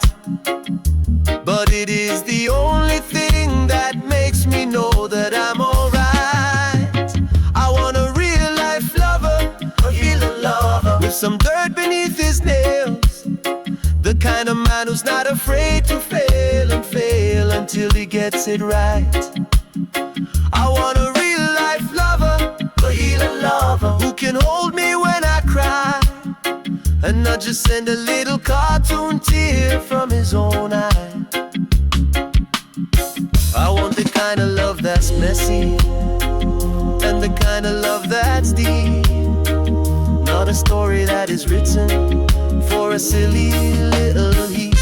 Speaker 6: but it is the only thing that makes me know that I'm alright. I want a real life lover, a real lover, with some dirt beneath his nails, the kind of man who's not afraid to fail and fail until he gets it right. I want a real life lover, a real lover, who can hold me when I cry, and not just send a little cartoon tear from his own eye. I want the kind of love that's messy, and the kind of love that's deep. Not a story that is written for a silly little heap.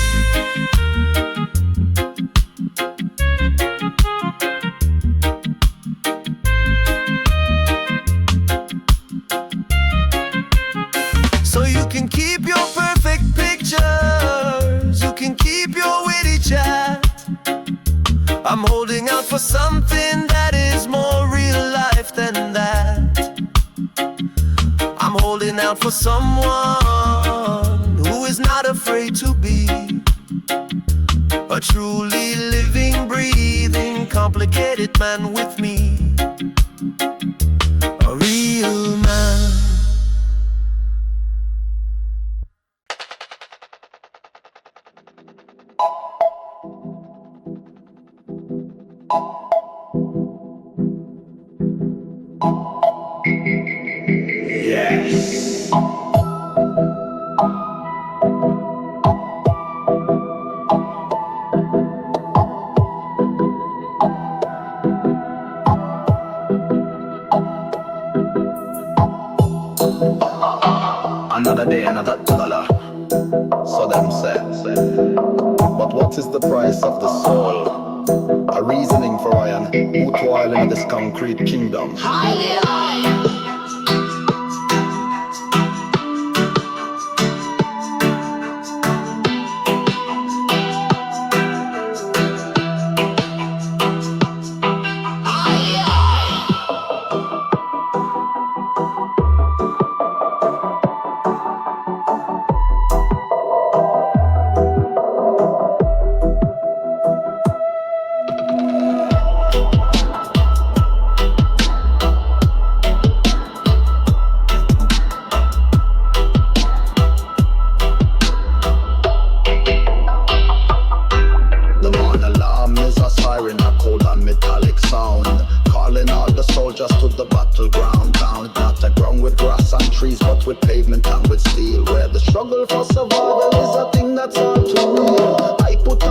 Speaker 6: So you can keep your perfect pictures, you can keep your witty chat. I'm holding out for something that is more real life than that. I'm holding out for someone who is not afraid to be a truly living, breathing, complicated man with me. A real man.
Speaker 4: Yes. Another day, another dollar. So them say. But what is the price of the soul? A reasoning for Ryan, who toil in this concrete kingdom. Struggle for survival is a thing that's all too real. I put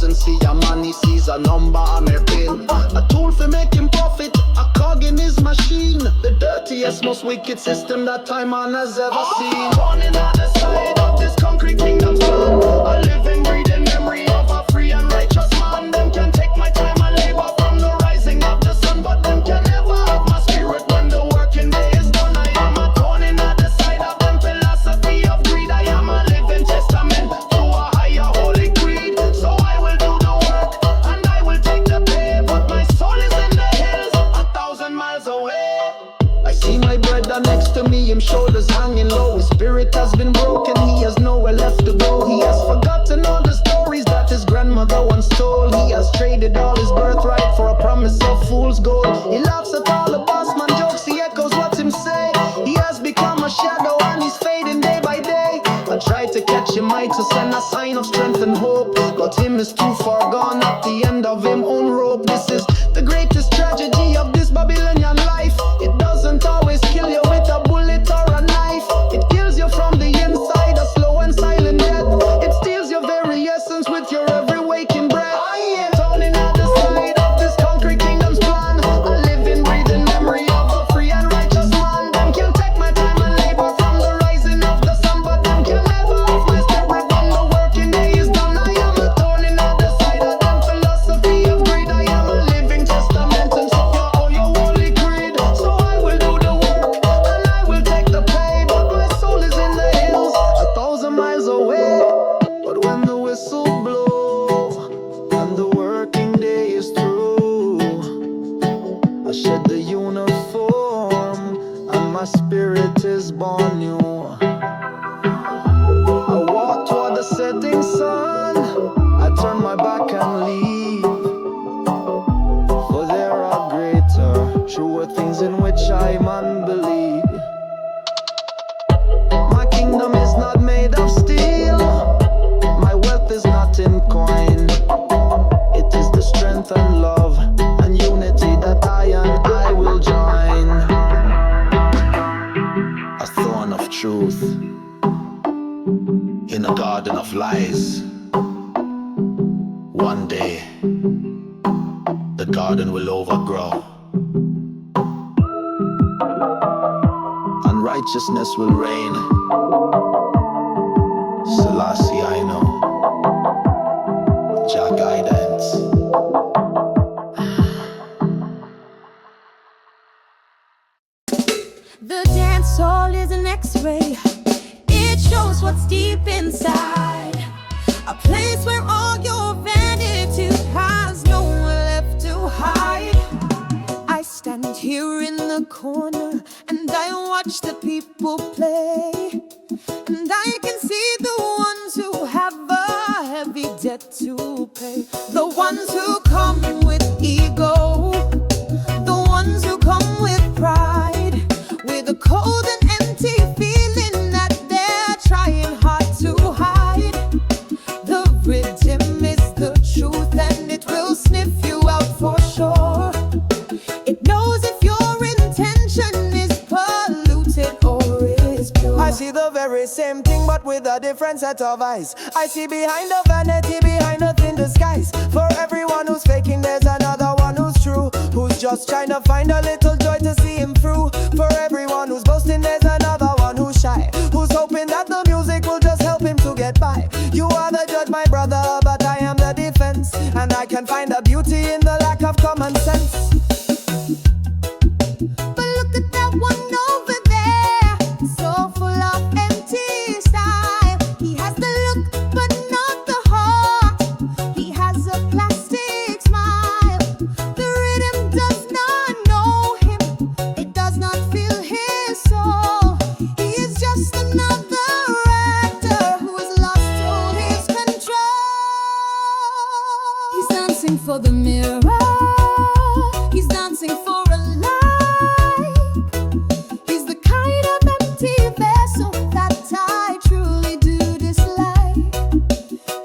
Speaker 8: doesn't see a man, he sees a number on a pin. A tool for making profit, a cog in his machine. The dirtiest, most wicked system that time man has ever seen. Born in on the side of this concrete kingdom's plan. A living, breathing memory of a free and righteous man. Them can take my time and labor from the rising of the sun, but them can never have my spirit when the working day is done. I am a thorn in the side of them philosophy of greed. I am a living testament to a higher holy creed. So I will do the work and I will take the pay, but my soul is in the hills 1,000 miles away. I see my brother next to me, him shoulders hanging low. His spirit has been broken, he has nowhere left to go. He has forgotten all the stories that his grandmother once told. He has traded all his birthright for a promise of fool's gold. He laughs at all the boss man jokes, he echoes what him say. He has become a shadow and he's fading day by day. I tried to catch him eye to send a sign of strength and hope, but him is too far gone at the end of him own rope. This is the greatest tragedy of this Babylonian life. It doesn't always kill you with a bullet or a knife. It kills you from the inside, a slow and silent death. It steals your very essence with your every waking breath. I am turning at the side of this concrete kingdom's plan. A living, breathing memory of a free and righteous man. Them can take my time and labor from the rising of the sun, but them can never have my spirit when the working day is done. I am a turning at the side of them philosophy of greed. I am a living testament and so all your holy creed. So I will do the work and I will take the pay, but my soul is in the hills 1,000 miles away. But when the whistle blow and the working day is through, I shed the uniform and my spirit is born new. I walk toward the setting sun, I turn my back and leave, for there are greater, truer things in which I man believe. My kingdom is not made of steel, my wealth is not in coin. It is the strength and love and unity that I will join. A thorn of truth in a garden of lies. One day, the garden will overgrow, and righteousness will reign. Selassie, I know. Jah guidance.
Speaker 1: The dance hall is an X-ray. It shows what's deep inside. A place where all your vanity has nowhere left to hide. I stand here in the corner and I watch the people play. And I can see the ones who have a heavy debt to pay. The ones who come with ego, the ones who come with pride, with a cold and empty feeling that they're trying hard to hide. The riddim is the truth and it will sniff you out for sure. It knows if your intention is polluted or is pure.
Speaker 8: I see the very same thing but with a different set of eyes. I see behind the vanity, behind the thin disguise. For everyone who's faking, there's another one who's true, who's just trying to find a little joy to see him through. For everyone who's boasting, there's another one who's shy, who's hoping that the music will just help him to get by. You are the judge, my brother, but I am the defense, and I can find the beauty in the lack of common sense.
Speaker 1: But look at that one over there, so full of empty style. He has the look, but not the heart. He has a plastic smile. The rhythm does not know him. It does not feel his soul. He is just another actor who has lost all his control. He's dancing for the mirror. He's dancing for a light. He's the kind of empty vessel that I truly do dislike.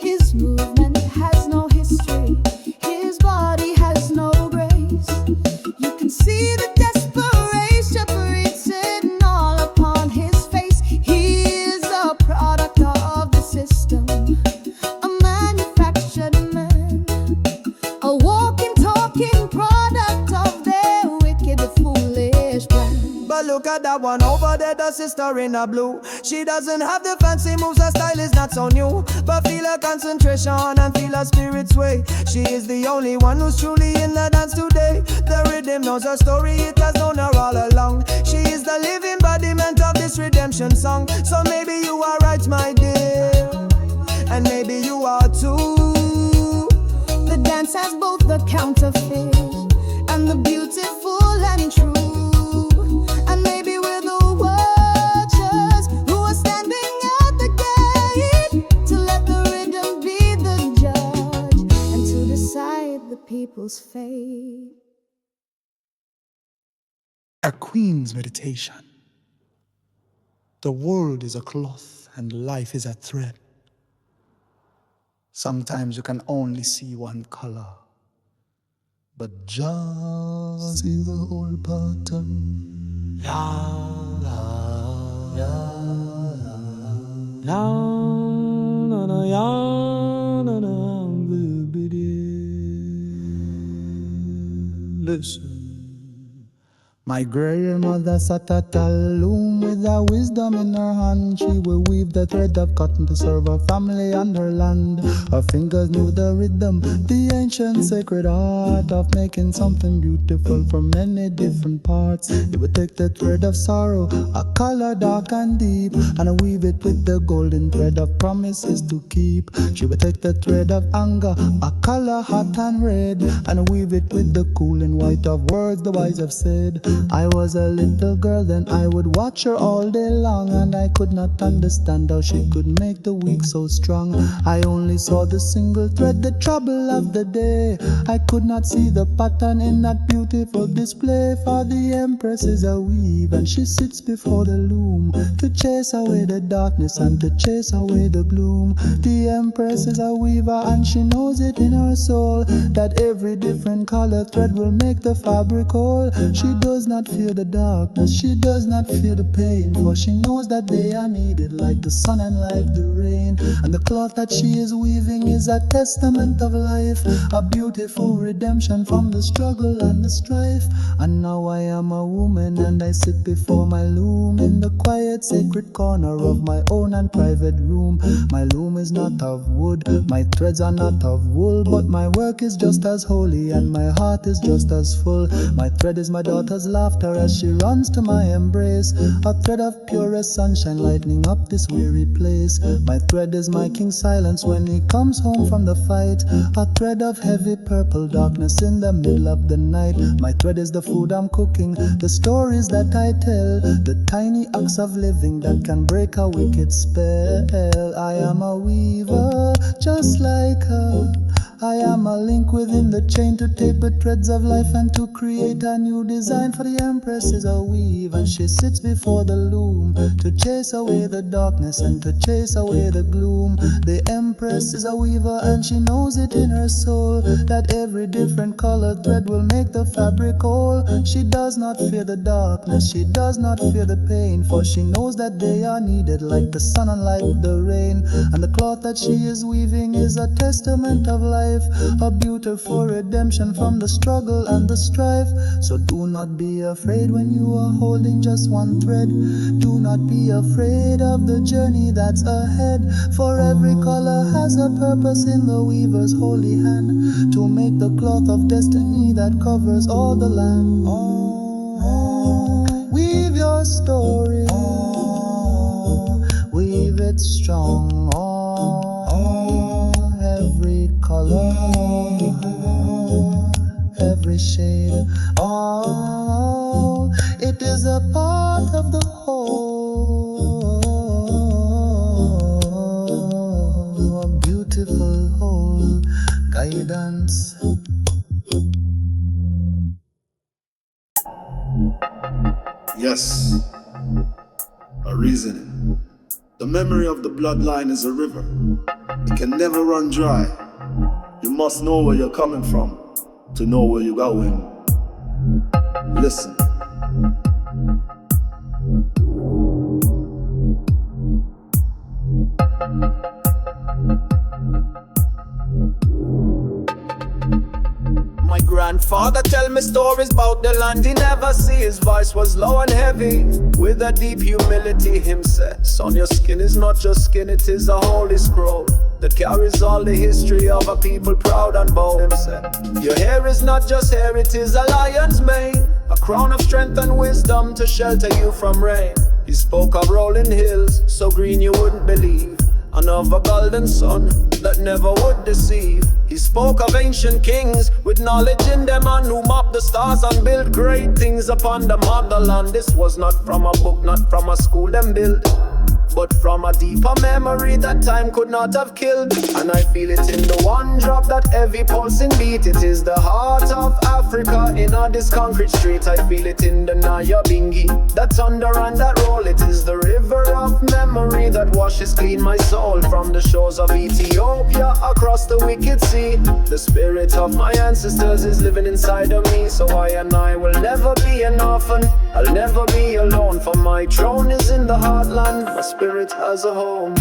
Speaker 1: His movement has no history. His body has no grace. You can see the desperation written all upon his face. He is a product of the system, a manufactured man.
Speaker 2: at that one over there, the sister in a blue. She doesn't have the fancy moves, her style is not so new, but feel her concentration and feel her spirit sway. She is the only one who's truly in the dance today. The rhythm knows her story, it has known her all along. She is the living embodiment of this redemption song. So maybe you are right, my dear, and maybe you are too.
Speaker 1: The dance has both the counterfeit and the beautiful and true. And maybe we're the watchers who are standing at the gate to let the rhythm be the judge and to decide the people's fate.
Speaker 9: A queen's meditation. The world is a cloth and life is a thread. Sometimes you can only see one color, but just see the whole pattern. La la la la la la la la. Listen. My grandmother sat at a loom with her wisdom in her hand. She will weave the thread of cotton to serve her family and her land. Her fingers knew the rhythm, the ancient sacred art of making something beautiful from many different parts. She would take the thread of sorrow, a color dark and deep, and weave it with the golden thread of promises to keep. She would take the thread of anger, a color hot and red, and weave it with the cool and white of words the wise have said. I was a little girl then, I would watch her all day long, and I could not understand how she could make the weak so strong. I only saw the single thread, the trouble of the day. I could not see the pattern in that beautiful display. For the empress is a weave, and she sits before the loom to chase away the darkness and to chase away the gloom. The empress is a weaver, and she knows it in her soul that every different color thread will make the fabric whole. She does not fear the darkness, she does not fear the pain, for she knows that they are needed like the sun and like the rain. And the cloth that she is weaving is a testament of life, a beautiful redemption from the struggle and the strife. And now I am a woman and I sit before my loom in the quiet sacred corner of my own and private room. My loom is not of wood, my threads are not of wool, but my work is just as holy and my heart is just as full. My thread is my daughter's laughter as she runs to my embrace, a thread of purest sunshine lightening up this weary place. My thread is my king's silence when he comes home from the fight, a thread of heavy purple darkness in the middle of the night. My thread is the food I'm cooking, the stories that I tell, the tiny acts of living that can break a wicked spell. I am a weaver just like her, I am a link within the chain to take the threads of life and to create a new design. For the empress is a weave, and she sits before the loom to chase away the darkness and to chase away the gloom. The empress is a weaver, and she knows it in her soul that every different colored thread will make the fabric whole. She does not fear the darkness, she does not fear the pain, for she knows that they are needed like the sun and like the rain. And the cloth that she is weaving is a testament of life, a beautiful redemption from the struggle and the strife. So do not be afraid when you are holding just one thread. Do not be afraid of the journey that's ahead, for every color has a purpose in the weaver's holy hand, to make the cloth of destiny that covers all the land. Weave your story, weave it strong. Every color, every shade, it is a part of the whole, a beautiful whole guidance.
Speaker 6: Yes, a reasoning. The memory of the bloodline is a river. It can never run dry. You must know where you're coming from to know where you're going. Listen.
Speaker 2: grandfather tell me stories about the land he never see. His voice was low and heavy, with a deep humility. Him said, son, your skin is not just skin, it is a holy scroll that carries all the history of a people proud and bold. Him said, your hair is not just hair, it is a lion's mane, a crown of strength and wisdom to shelter you from rain. He spoke of rolling hills, so green you wouldn't believe, and of a golden sun that never would deceive. He spoke of ancient kings with knowledge in them, and who mapped the stars and built great things upon the motherland. This was not from a book, not from a school them built, but from a deeper memory that time could not have killed. And I feel it in the one drop, that heavy pulsing beat. It is the heart of Africa in all this concrete street. I feel it in the Naya Bingi, that thunder and that roll. It is the river of memory that washes clean my soul. From the shores of Ethiopia across the wicked sea, the spirit of my ancestors is living inside of me. So I and I will never be an orphan, I'll never be alone, for my throne is in the heartland, my spirit has a home.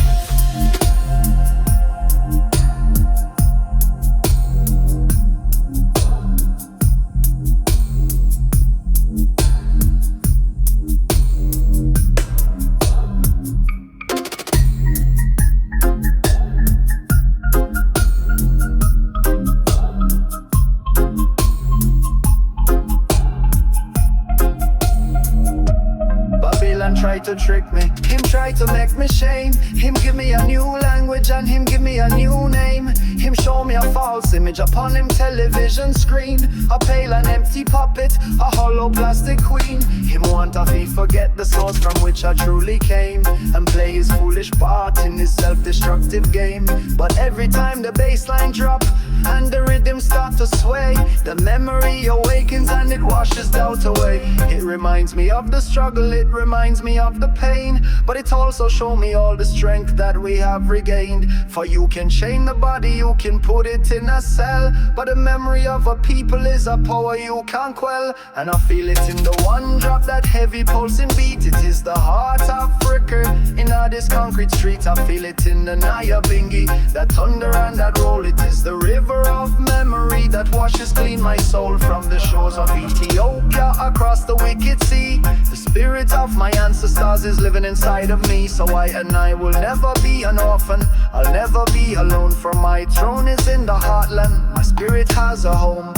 Speaker 2: Try to trick me, him try to make me shame. Him give me a new language and him give me a new name. Him show me a false image upon him television screen, a pale and empty puppet, a hollow plastic queen. Him want a fee forget the source from which I truly came, and play his foolish part in his self-destructive game. But every time the bassline drop and the rhythm start to sway, the memory awakens and it washes doubt away. It reminds me of the struggle, it reminds me of the pain, but it also show me all the strength that we have regained. For you can chain the body, you can put it in a cell, but the memory of a people is a power you can't quell. And I feel it in the one drop, that heavy pulsing beat. It is the heart of Africa in all this concrete street. I feel it in the Naya Bingi, that thunder and that roll. It is the river of memory that washes clean my soul. From the shores of Ethiopia across the wicked sea, the spirit of my ancestors is living inside of me. So I and I will never be an orphan, I'll never be alone, for my throne is in the heartland, my spirit has a home.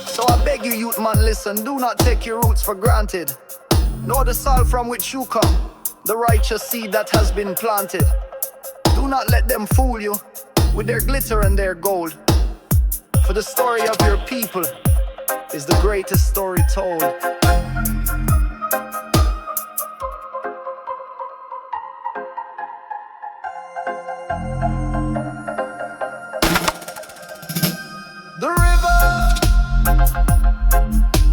Speaker 2: So I beg you, youth man, listen, do not take your roots for granted, nor the soil from which you come, the righteous seed that has been planted. Do not let them fool you with their glitter and their gold, for the story of your people is the greatest story told. The river,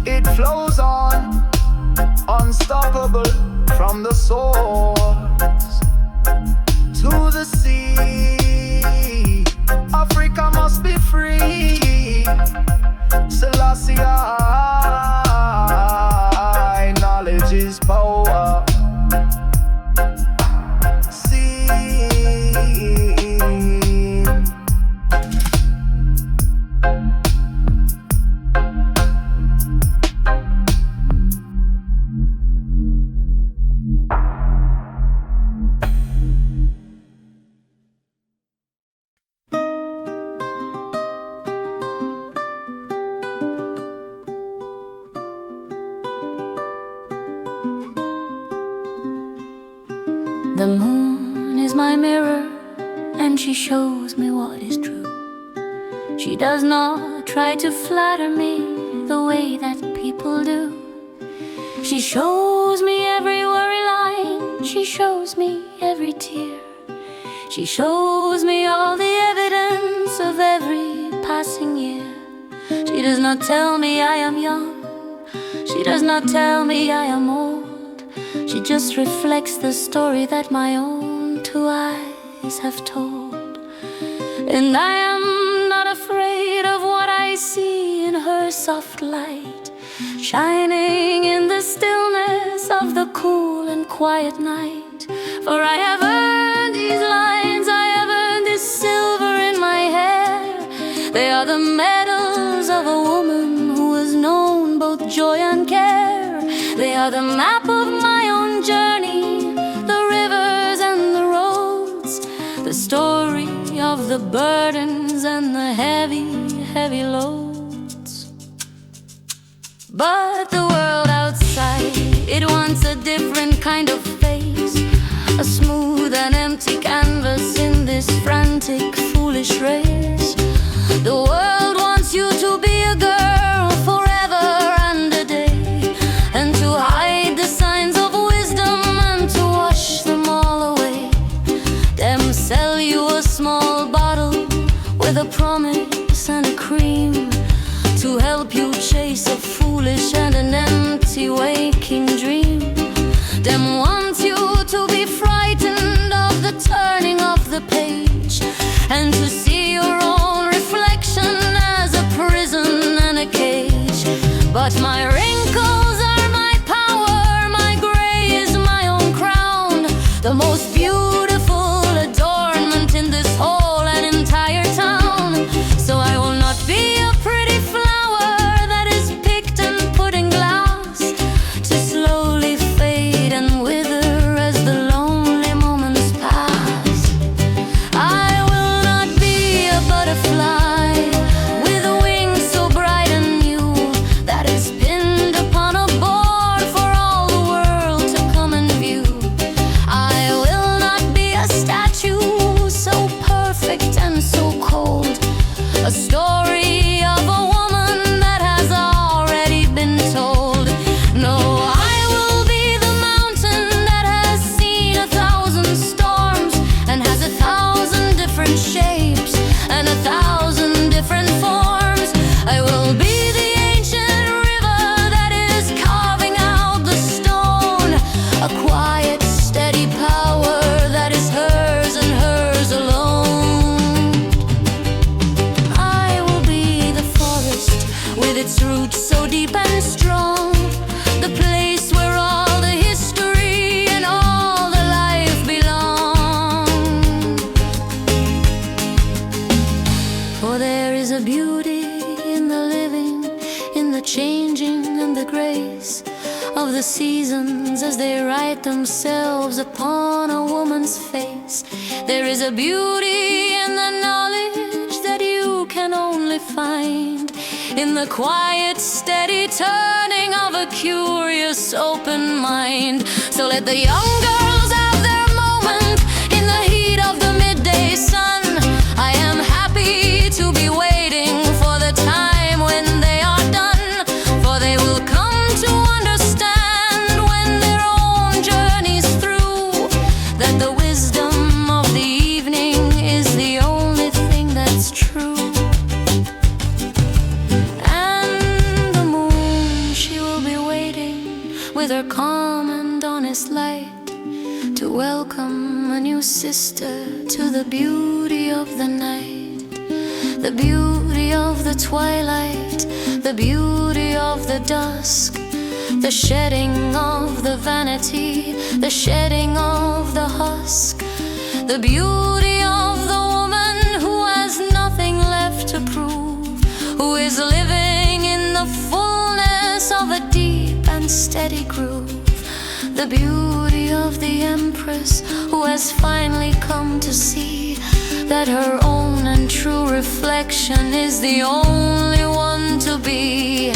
Speaker 2: it flows on, unstoppable from the source to the sea. Africa must be free. Selassie, knowledge is power.
Speaker 10: The moon is my mirror, and she shows me what is true. She does not try to flatter me the way that people do. She shows me every worry line, she shows me every tear. She shows me all the evidence of every passing year. She does not tell me I am young, she does not tell me I am old. She just reflects the story that my own two eyes have told. And I am not afraid of what I see in her soft light, shining in the stillness of the cool and quiet night. For I have earned these lines, I have earned this silver in my hair. They are the medals of a woman who has known both joy and care. They are the map of my own journey, the rivers and the roads, the story of the burdens and the heavy, heavy loads. But the world outside, it wants a different kind of face, a smooth and empty canvas in this frantic, foolish race. The world wants you to be a girl forever and a day, and to hide the signs of wisdom and to wash them all away. Them sell you a small bottle with a promise and a cream to help you chase a foolish and an empty waking dream. Them want you to be frightened of the turning of the page, and to see your own reflection as a prison and a cage. But my wrinkles are my power, my gray is my own crown, the most beautiful adornment in this whole and entire town. So I will not be a pretty flower that is picked and put in glass to slowly fade and wither as the lonely moments pass. I will not be a butterfly with wings so bright and new that is pinned upon a board for all the world to come and view. I will not be a statue so perfect and so cold, a story of a woman that has already been told. No, I will be the mountain that has seen 1,000 storms and has 1,000 different shapes and 1,000 different forms. I will be the ancient river that is carving out the stone, a quiet, steady power that is hers and hers alone. I will be the forest with its roots so deep and strong, the place where all the history and all the life belong. For there is a beauty in the living, in the changing and the grace of the seasons as they write themselves upon a woman's face. There is a beauty in the knowledge that you can only find in the quiet, steady turning of a curious, open mind. So let the young girls have their moment in the heat of the midday sun. I am happy to be waiting for the time when they are done, for they will come to understand when their own journey's through that the wisdom of the evening is the only thing that's true. And the moon, she will be waiting with her calm and honest light to welcome a new sister to the beauty of the night, the beauty of the twilight, the beauty of the dusk, the shedding of the vanity, the shedding of the husk, the beauty of the woman who has nothing left to prove, who is living in the fullness of a deep and steady groove, the beauty of the empress who has finally come to see that her own and true reflection is the only one to be.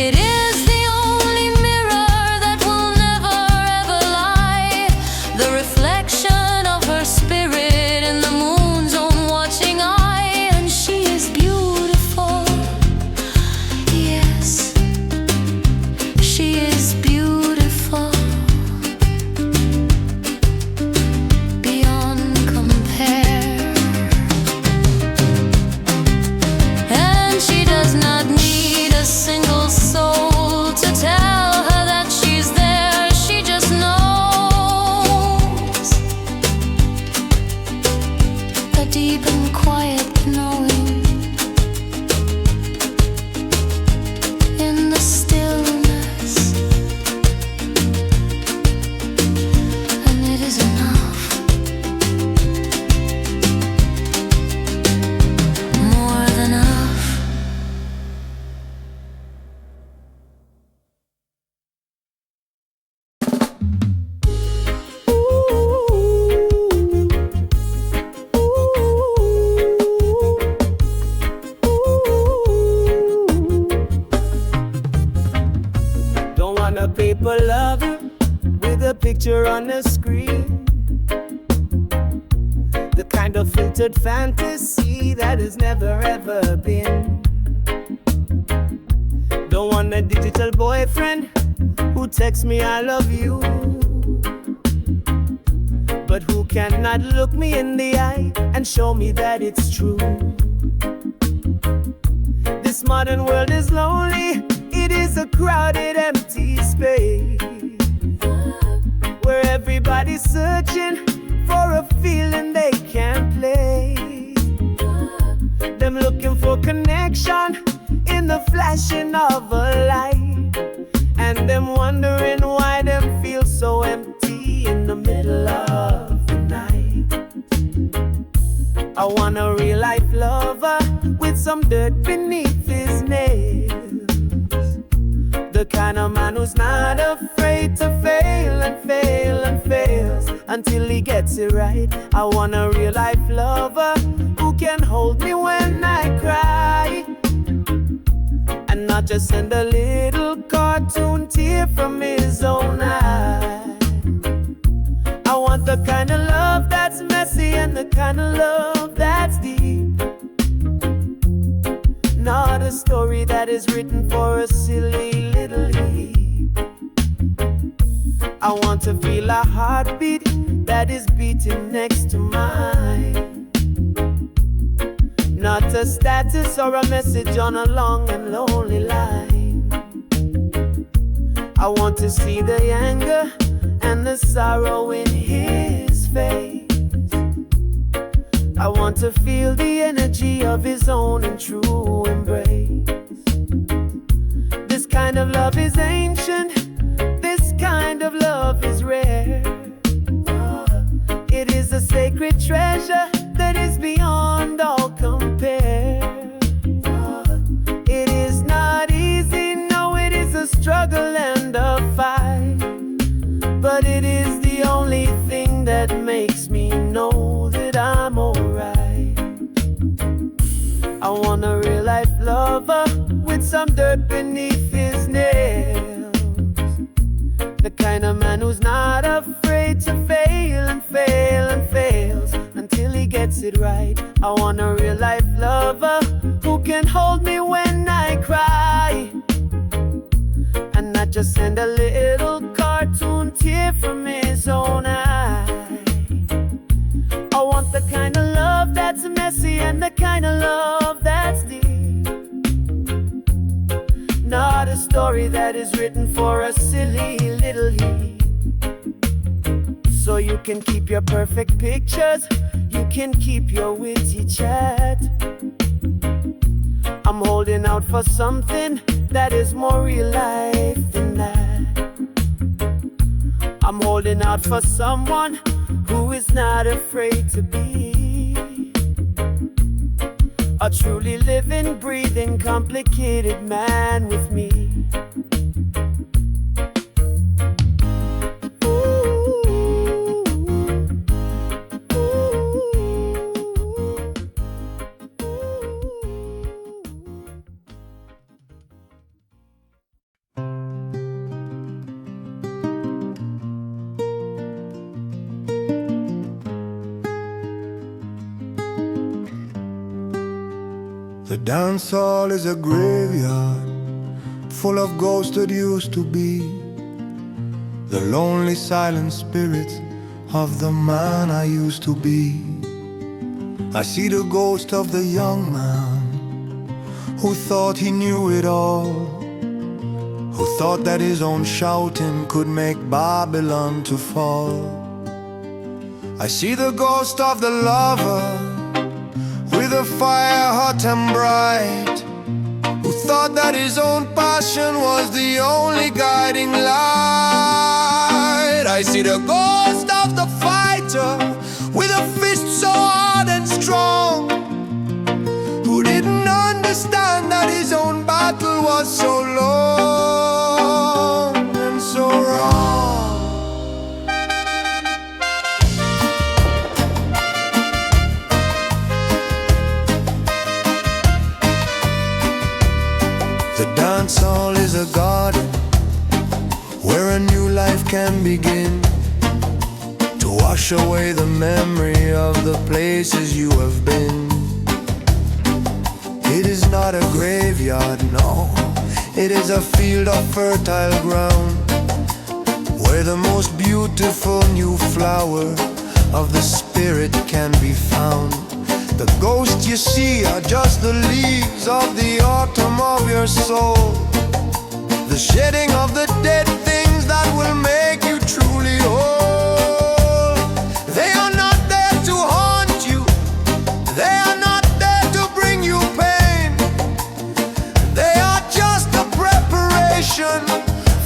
Speaker 10: It is the only mirror that will never ever lie, the reflection of her spirit in the moon's own watching eye. And she is beautiful, yes, she is beautiful beyond compare. And she does not need a single
Speaker 2: up a lover with a picture on the screen, the kind of filtered fantasy that has never ever been. Don't want a digital boyfriend who texts me I love you, but who cannot look me in the eye and show me that it's true. This modern world is lonely, it is a crowded, empty space where everybody's searching for a feeling they can't play. Them looking for connection in the flashing of a light, and them wondering why them feel so empty in the middle of the night. I want a real life lover with some dirt beneath his nails, the kind of man who's not afraid to fail and fail and fails until he gets it right. I want a real life lover who can hold me when I cry, and not just send a little cartoon tear from his own eye. I want the kind of love that's messy and the kind of love that's deep, not a story that is written for a silly little heap. I want to feel a heartbeat that is beating next to mine, not a status or a message on a long and lonely line. I want to see the anger and the sorrow in his face. I want to feel the energy of his own and true embrace. This kind of love is ancient, this kind of love is rare. It is a sacred treasure that is beyond all compare. It is not easy, no, it is a struggle and a fight, but it is the only thing that makes me know that I'm alright. I want a real life lover with some dirt beneath his nails, the kind of man who's not afraid to fail and fail and fails until he gets it right. I want a real life lover who can hold me when I cry, and not just send a little cartoon tear from his own eye. I want the kind of love that's messy and the kind of love that's deep, not a story that is written for a silly little heap. So you can keep your perfect pictures, you can keep your witty chat. I'm holding out for something that is more real life than that. I'm holding out for someone who is not afraid to be a truly living, breathing, complicated man with me.
Speaker 6: The dance hall is a graveyard full of ghosts that used to be the lonely silent spirit of the man I used to be. I see the ghost of the young man who thought he knew it all, who thought that his own shouting could make Babylon to fall. I see the ghost of the lover with a fire hot and bright, who thought that his own passion was the only guiding light. I see the ghost of the fighter with a fist so hard and strong, who didn't understand that his own battle was so long and so wrong. The dance hall is a garden where a life can begin, to wash away the memory of the places you have been. It is not a graveyard, no, it is a field of fertile ground, where the most beautiful new flower of the spirit can be found. The ghosts you see are just the leaves of the autumn of your soul, the shedding of the dead things that will make you truly whole. They are not there to haunt you, they are not there to bring you pain, they are just a preparation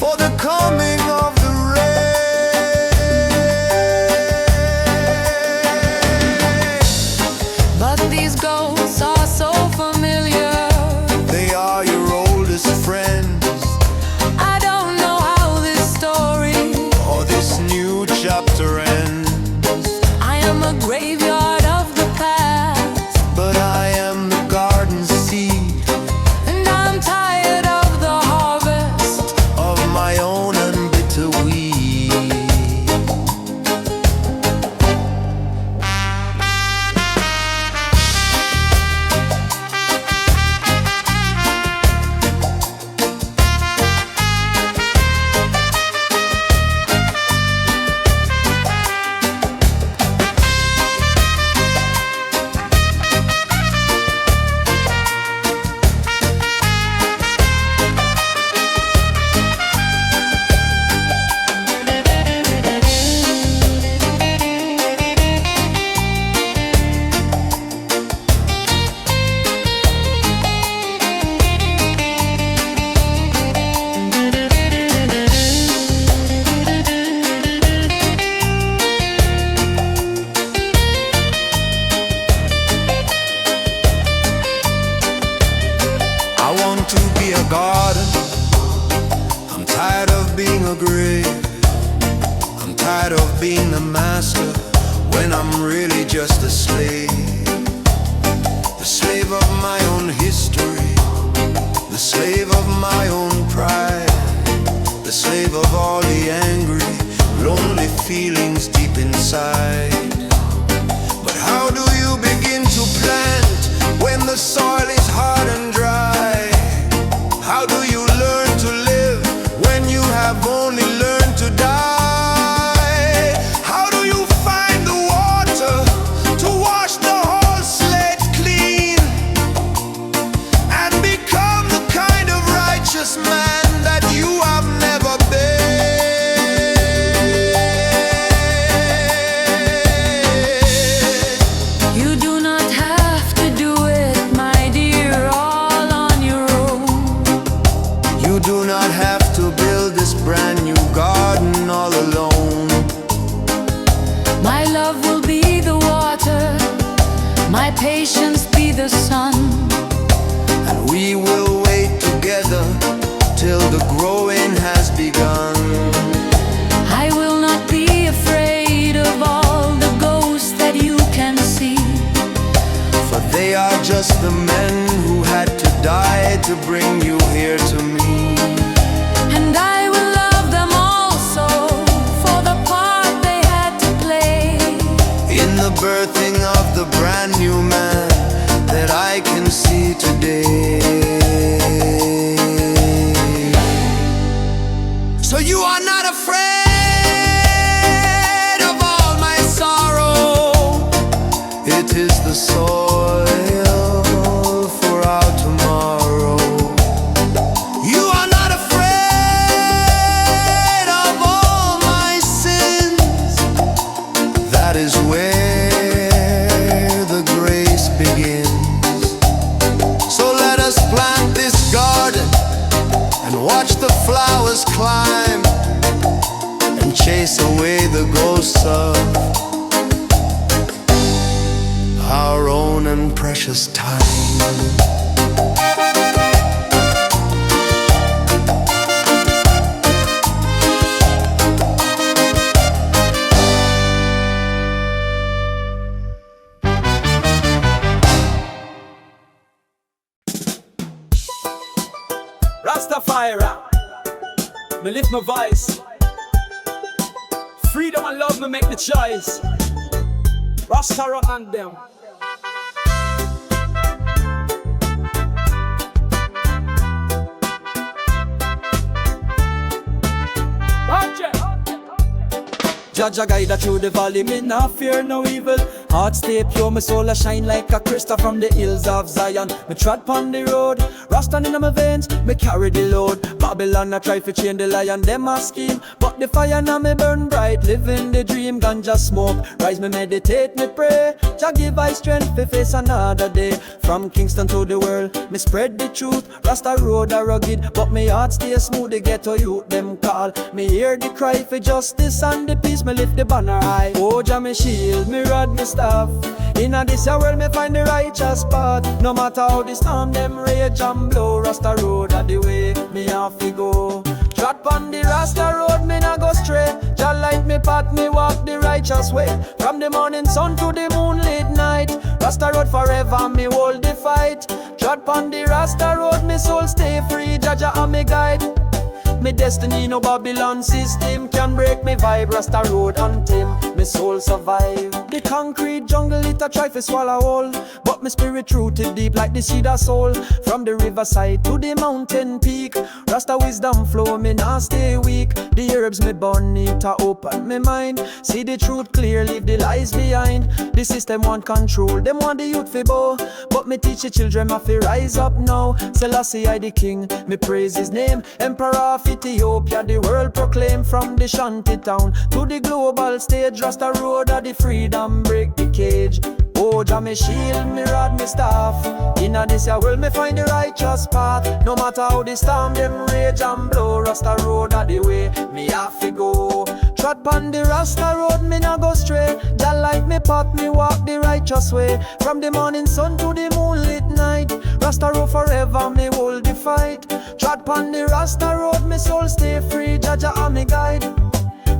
Speaker 6: for the coming of the rain.
Speaker 1: But these ghosts are so familiar.
Speaker 6: They are your oldest friends,
Speaker 1: I don't know how this story
Speaker 6: or this new chapter ends.
Speaker 1: I am a graveyard of the past,
Speaker 6: But I am the garden seed
Speaker 1: and I'm tired of the harvest.
Speaker 6: of my own unbitter weed. I want to be a garden, I'm tired of being a grave, I'm tired of being the master when I'm really just a slave of my own history, the slave of my own pride, the slave of all the angry, lonely feelings deep inside. But how do you begin to plant when the soil is hard and dry? How do you learn to live when you have only learned to die? How do you find the water to wash the whole slate clean and become the kind of righteous man that you have never been?
Speaker 1: You do not have to do it, my dear, all on your own.
Speaker 6: You do not have to build this brand new garden all alone.
Speaker 1: My love will be the water, my patience be the sun.
Speaker 6: And we will wait together till the growing has begun.
Speaker 1: I will not be afraid of all the ghosts that you can see,
Speaker 6: For they are just the men who had to die to bring you here to me.
Speaker 1: and I will love them also for the part they had to play
Speaker 6: In the birthing of the brand new man that I can see today. So you are not afraid of all my sorrow. It is the soil for our tomorrow. You are not afraid of all my sins. That is where the grace begins. So let us plant this garden and watch the flowers climb and chase away the ghosts of our own and precious time.
Speaker 3: Rastafari, me lift my voice. Freedom and love me make the choice. Rasta run and them. Judge a guide that through the valley, me not fear no evil. Heart stay pure, my soul a shine like a crystal from the hills of Zion. Me trod pon the road, Rasta in my veins, me carry the load. Babylon a try to chain the lion, them a scheme, but the fire now me burn bright. Living the dream, ganja smoke, rise me meditate, me pray. Jah give I strength to face another day. From Kingston to the world, me spread the truth. Rasta road a rugged, but me heart stay smooth. The ghetto youth them call, me hear the cry for justice and the peace. Me lift the banner high. Oh, Jah me shield, me rod, me staff. Inna this a world me find the righteous path. No matter how the storm them rage and blow, Rasta road a the way me have to go. Trot pon the Rasta road, me nah go stray. Jah light me path, me walk the righteous way. From the morning sun to the moonlit night, Rasta road forever, me hold the fight. Trot pon the Rasta road, me soul stay free. Jah am me guide. Me destiny, no Babylon system can break me vibe. Rasta road anthem, me soul survive. The concrete jungle it a try to swallow whole, but me spirit rooted deep like the cedar soul. From the riverside to the mountain peak, Rasta wisdom flow, me nah stay weak. The herbs me burn need to open me mind. See the truth clear, leave the lies behind. The system want control, them want the youth fi bow, but me teach the children have to rise up now. Selassie I the king, me praise his name. Emperor of Ethiopia, the world proclaim. From the shanty town to the global stage, Rasta road of the freedom, break the cage. Oh, Jah me shield, me rod, me staff. Inna this ya world me find the righteous path. No matter how the storm them rage and blow, Rasta road of the way me have to go. Trot pon the Rasta road, me nah go stray. Jah light me path, me walk the righteous way. From the morning sun to the moonlit night, Rasta road forever, me hold the fight. Trot pon the Rasta road, me soul stay free. Jah am me guide.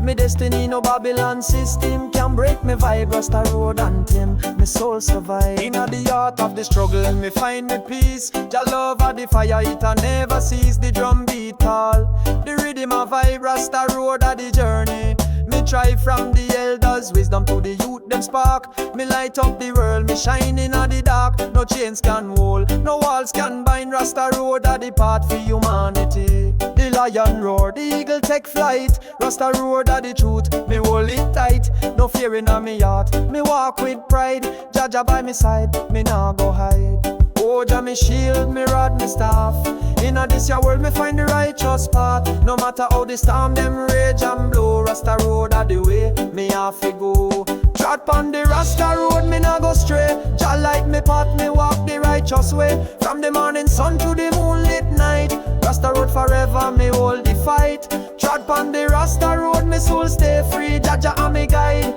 Speaker 3: Me destiny, no Babylon system can break me vibe. Rasta road anthem, me soul survive. Inna the heart of the struggle, me find me peace. Jah love of the fire, it a never cease. The drum beat tall, the rhythm of vibe. Rasta road of the journey. Me try from the elders, wisdom to the youth them spark. Me light up the world, me shine inna the dark. No chains can hold, no walls can bind. Rasta road of the path for humanity. The lion roar, the eagle take flight. Rasta road of the truth, me hold it tight. No fear inna me heart, me walk with pride. Jah by me side, me nah go hide. Oh, Jah me shield, me rod, me staff. Inna this ya world, me find the righteous path. No matter how the storm them rage and blow, Rasta road of the way me have to go. Trot pon the Rasta road, me nah go stray. Jah light me path, me walk the righteous way. From the morning sun to the moonlit night, Rasta road forever, me hold the fight. Trot pon the Rasta road, me soul stay free. Jah am me guide.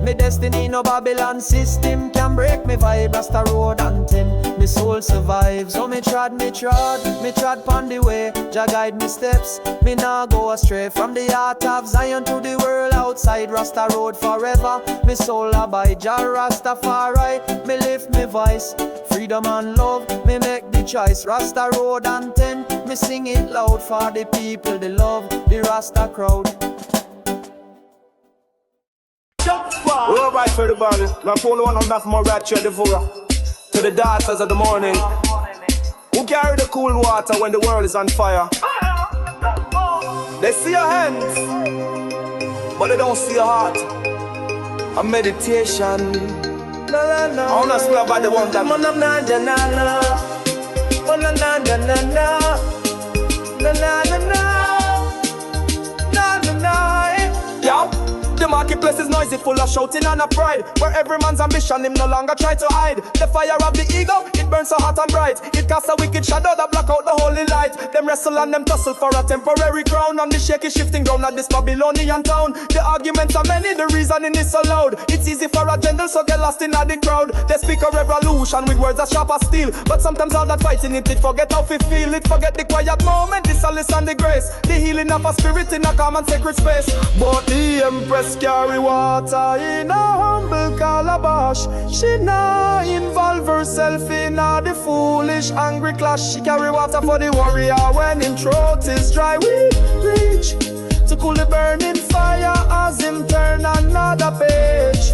Speaker 3: Me destiny, no Babylon system can break me vibe. Rasta road anthem, me soul survive. So me trod pon the way. Jah guide me steps, me nah go astray. From the heart of Zion to the world outside, Rasta road forever, me soul abide. Jah Rastafari, me lift me voice. Freedom and love, me make the choice. Rasta road anthem, me sing it loud for the people, they love the Rasta crowd.
Speaker 11: We're right for the body. Now follow on that more right to the daughters of the morning. Who carry the cool water when the world is on fire? They see your hands, but they don't see your heart. A meditation. I wanna speak about the one that yeah. The marketplace is noisy, full of shouting and a pride, where every man's ambition him no longer try to hide. The fire of the ego, it burns so hot and bright. It casts a wicked shadow that block out the holy light. Them wrestle and them tussle for a temporary crown on the shaky shifting ground of this Babylonian town. The arguments are many, the reasoning is so loud. It's easy for a gentle so get lost in the crowd. They speak a revolution with words as sharp as steel, but sometimes all that fighting it forget how we feel. It forget the quiet moment, the solace and the grace, the healing of a spirit in a calm and sacred space. But the empress carry water in a humble calabash. She nah involve herself in a the foolish angry clash. She carry water for the warrior when him throat is dry. We reach to cool the burning fire as him turn another page.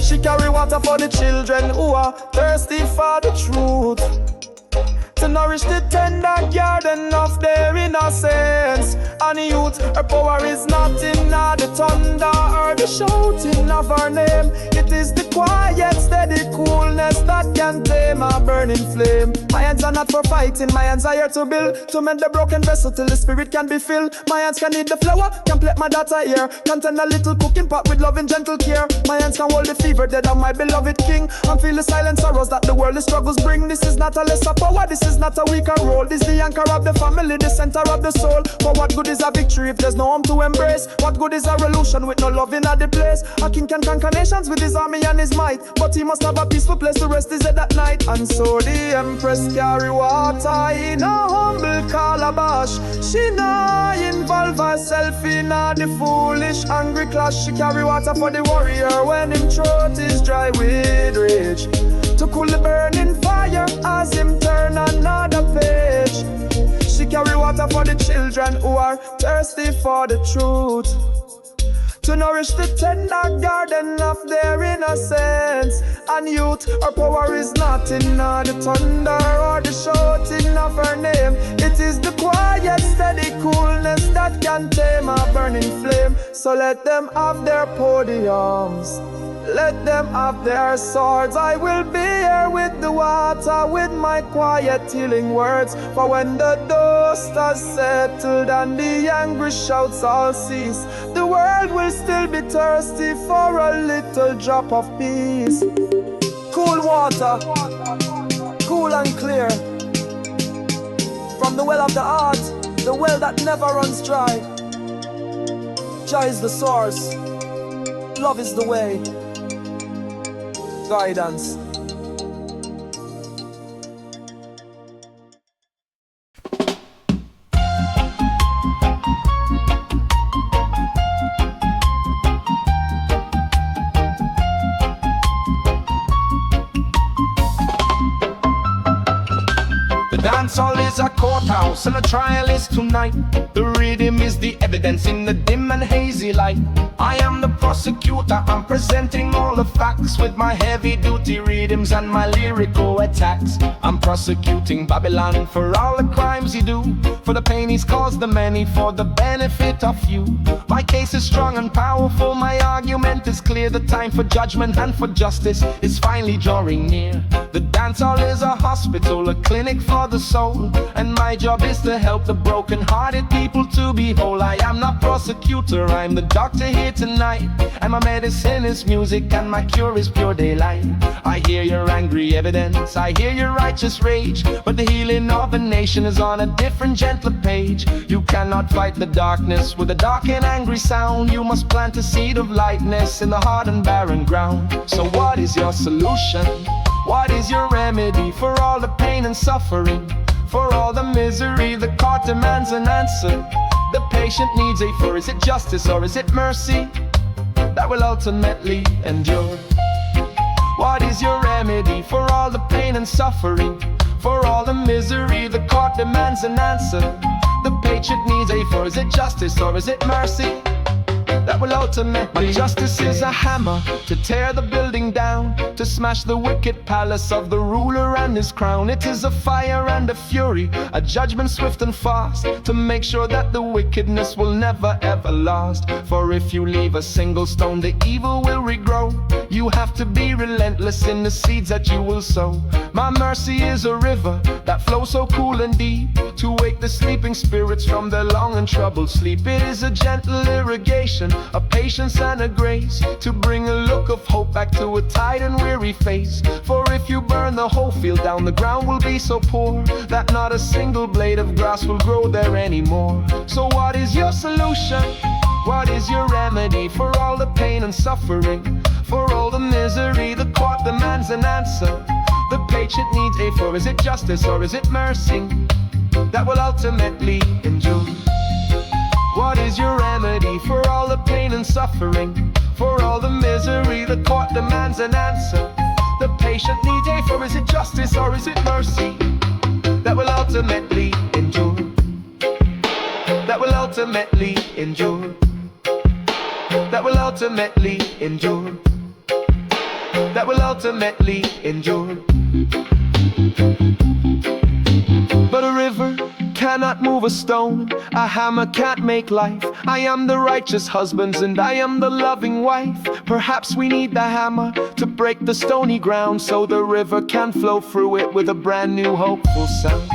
Speaker 11: She carry water for the children who are thirsty for the truth, to nourish the tender garden of their innocence and youth. Her power is not in the thunder or the shouting of her name. It is the quiet, steady coolness that can tame a burning flame. My hands are not for fighting, my hands are here to build, to mend the broken vessel till the spirit can be filled. My hands can knead the flour, can plait my daughter ear, contain a little cooking pot with love and gentle care. My hands can hold the fever dead of my beloved king, and feel the silent sorrows that the world's struggles bring. This is not a lesser power, this is not a weaker role. This is the anchor of the family, the center of the soul. For what good is a victory if there's no home to embrace? What good is a revolution with no love in the place? A king can conquer nations with his army and his might, but he must have a peaceful place to rest his head at night. And so the empress carry water in a humble calabash. She not involve herself in the foolish angry clash. She carry water for the warrior when him throat is dry with rage, to cool the burning fire as him turn another page. She carry water for the children who are thirsty for the truth, to nourish the tender garden of their innocence and youth. Her power is not in the thunder or the shouting of her name. It is the quiet, steady coolness that can tame a burning flame. So let them have their podiums, let them have their swords. I will be here with the water, with my quiet healing words. For when the dust has settled and the angry shouts all cease, the world will still be thirsty for a little drop of peace. Cool water, cool and clear, from the well of the heart, the well that never runs dry. Jah is the source, love is the way, guidance.
Speaker 12: The dance hall is a courthouse and a trial is tonight. The rhythm is the evidence in the dim and hazy light. I am the prosecutor, I'm presenting all the facts with my heavy duty rhythms and my lyrical attacks. I'm prosecuting Babylon for all the crimes he do, for the pain he's caused the many, for the benefit of you. My case is strong and powerful, my argument is clear. The time for judgment and for justice is finally drawing near. The dance hall is a hospital, a clinic for the soul, and my job is to help the broken-hearted people to be whole. I am not prosecutor, I'm the doctor here tonight, and my medicine is music and my cure is pure daylight. I hear your angry evidence, I hear your righteous rage, but the healing of a nation is on a different, gentler page. You cannot fight the darkness with a dark and angry sound. You must plant a seed of lightness in the hard and barren ground. So what is your solution? What is your remedy for all the pain and suffering? For all the misery, the court demands an answer. The patient needs a for is it justice or is it mercy that will ultimately endure? What is your remedy for all the pain and suffering? For all the misery, the court demands an answer. The patient needs a for is it justice or is it mercy that will ultimately. My justice is a hammer to tear the building down, to smash the wicked palace of the ruler and his crown. It is a fire and a fury, a judgment swift and fast, to make sure that the wickedness will never ever last. For if you leave a single stone, the evil will regrow. You have to be relentless in the seeds that you will sow. My mercy is a river that flows so cool and deep, to wake the sleeping spirits from their long and troubled sleep. It is a gentle irrigation, a patience and a grace, to bring a look of hope back to a tired and weary face. For if you burn the whole field down, the ground will be so poor that not a single blade of grass will grow there anymore. So what is your solution? What is your remedy for all the pain and suffering? For all the misery, the court demands an answer. The patient needs a for is it justice or is it mercy that will ultimately endure? What is your remedy for all the pain and suffering? For all the misery, the court demands an answer. The patient needs a for is it justice or is it mercy that will ultimately endure? That will ultimately ultimately endure. That will ultimately endure. That will ultimately endure. But a river cannot move a stone, a hammer can't make life. I am the righteous husband and I am the loving wife. Perhaps we need the hammer to break the stony ground, so the river can flow through it with a brand new hopeful sound.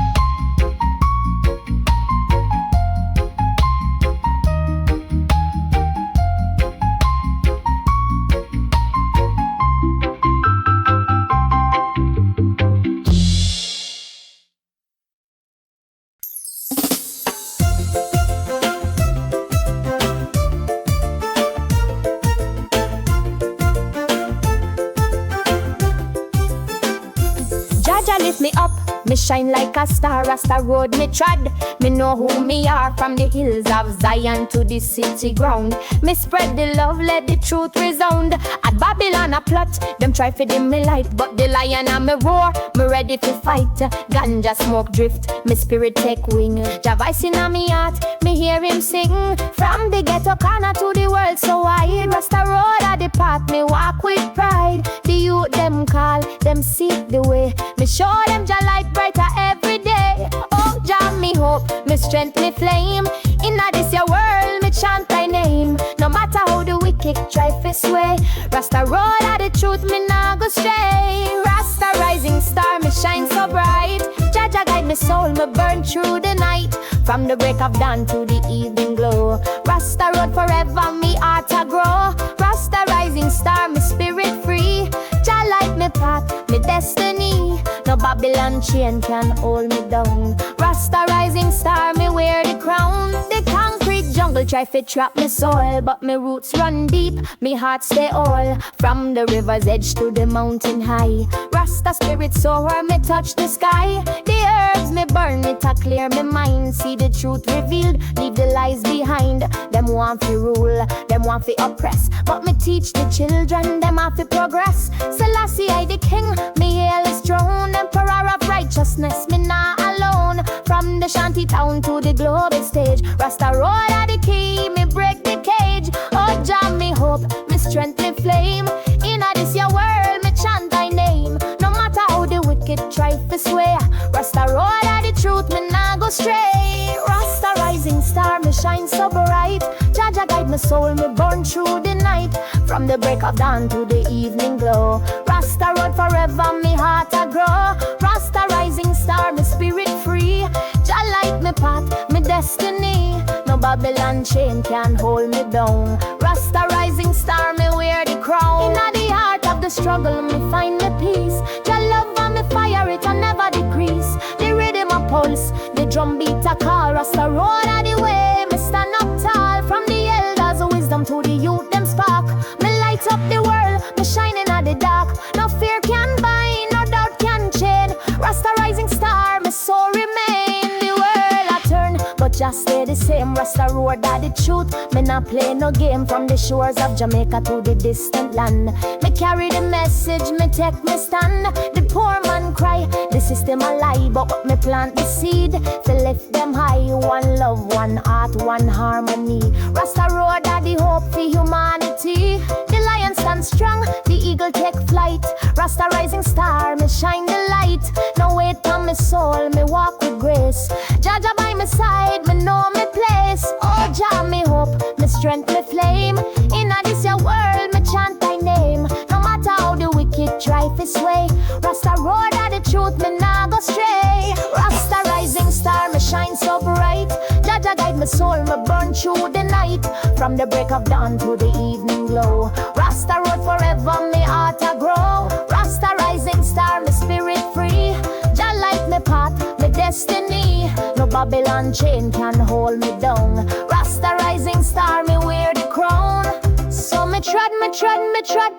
Speaker 13: Lift me up, me shine like a star. Rasta road me trod, me know who me are. From the hills of Zion to the city ground, me spread the love, let the truth resound. At Babylon a plot, them try to dim me light, but the lion a me roar, me ready to fight. Ganja smoke drift, me spirit take wing. Jah voice inna me heart, me hear him sing. From the ghetto corner to the world so wide, Rasta road a the path, me walk with pride. The youth them call, them seek the way, me show them Jah light brighter every day. Oh Jah me hope, me strength, me flame. Inna this your world, me chant thy name. No matter how the wicked try to sway, Rasta road are the truth, me nah go stray. Rasta rising star, me shine so bright. Jah Jah guide me soul, me burn through the night. From the break of dawn to the evening glow, Rasta road forever, me heart a grow. Rasta rising star, me spirit free. Jah light me path, me destiny. No Babylon chain can hold me down. Rasta rising star, me wear the crown. The concrete jungle try to trap me soul, but me roots run deep, me heart stay all. From the river's edge to the mountain high, Rasta spirit soar, me touch the sky. The herbs me burn, it a clear me mind. See the truth revealed, leave the lies behind. Them want to rule, them want to oppress, but me teach the children, them have to progress. Selassie I the king, me hail his throne. Emperor of righteousness, me not alone. From the shanty town to the global stage, Rasta road are the key, me break the cage. Oh Jah me hope, me strength, me flame. Inna this your world, me chant thy name. No matter how the wicked try to sway, Rasta road are the truth, me nah go stray. Rasta rising star, me shine so bright. Jah Jah guide my soul, me burn through the night. From the break of dawn to the evening glow, Rasta road forever, me heart a grow. Rasta rising star, me spirit free. Jah light me path, me destiny. No Babylon chain can hold me down. Rasta rising star, me wear the crown. Inna the heart of the struggle, me find me peace. Jah love and me fire, it will never decrease. The rhythm a pulse, the drum beat a call. Rasta road are the way, me stand up tall. From the elders wisdom to the youth them spark. Me light up the world, me shining at the dark. No fear can bind, no doubt can chain. Rasta rising star, me soul remain. The world a turn, but just stay the same. Rasta road are the truth, me not play no game. From the shores of Jamaica to the distant land, me carry the message, me take me stand. The poor man cry, the system a lie, but me plant the seed to lift them high. One love, one heart, one harmony. Rasta road are the hope for humanity. The lion stands strong, the eagle take flight. Rasta rising star, me shine the light. No weight on my soul, me walk with grace. Jah Jah by my side, me know me place. Oh Jah me hope, me strength, me flame. Inna this your world, me chant thy name. No matter how the wicked try to sway, Rasta road are the truth, me nah go stray. Rasta rising star, me shine so bright. Jah Jah guide my soul, me burn through the night. From the break of dawn to the evening glow, Rasta road forever, me heart a grow. Rasta rising star, me spirit free. Jah light me path, me destiny. No Babylon chain can hold me down. Rasta rising star, me wear the crown. So me trod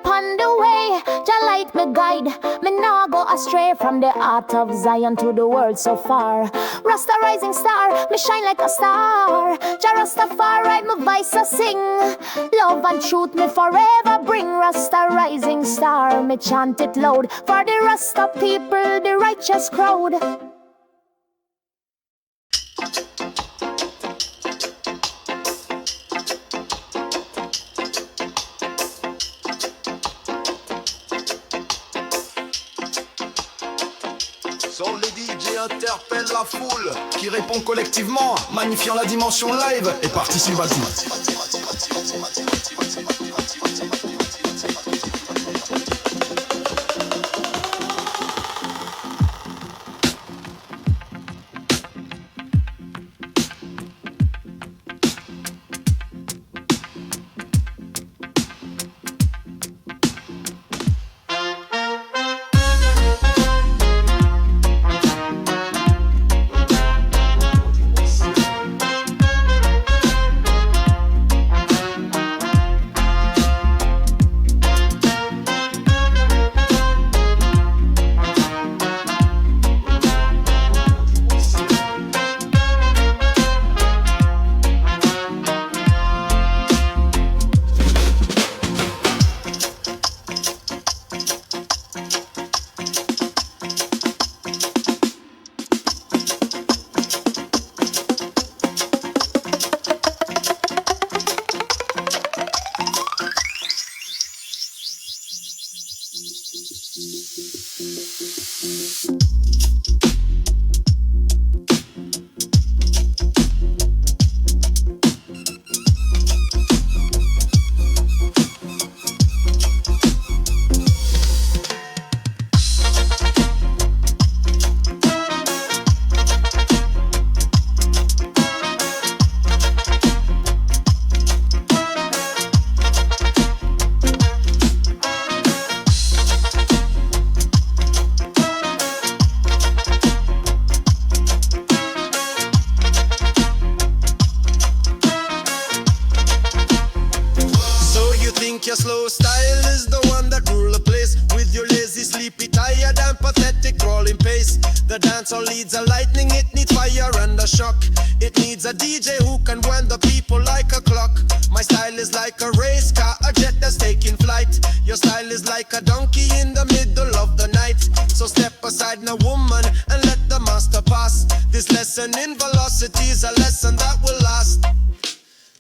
Speaker 13: pon the way. Jah light me guide, me nah go astray. From the heart of Zion to the world so far, Rasta rising star, me shine like a star. Jah Rastafari, my voice a sing. Love and truth me forever bring. Rasta rising star, me chant it loud. For the Rasta people, the righteous crowd.
Speaker 14: interpelle la foule qui répond collectivement, magnifiant la dimension live et participative. Your slow style is the one that rule the place. With your lazy, sleepy, tired and pathetic crawling pace. The dancehall needs a lightning, it needs fire and a shock. It needs a DJ who can wind the people like a clock. My style is like a race car, a jet that's taking flight. Your style is like a donkey in the middle of the night. So step aside now, woman, and let the master pass. This lesson in velocity is a lesson that will last.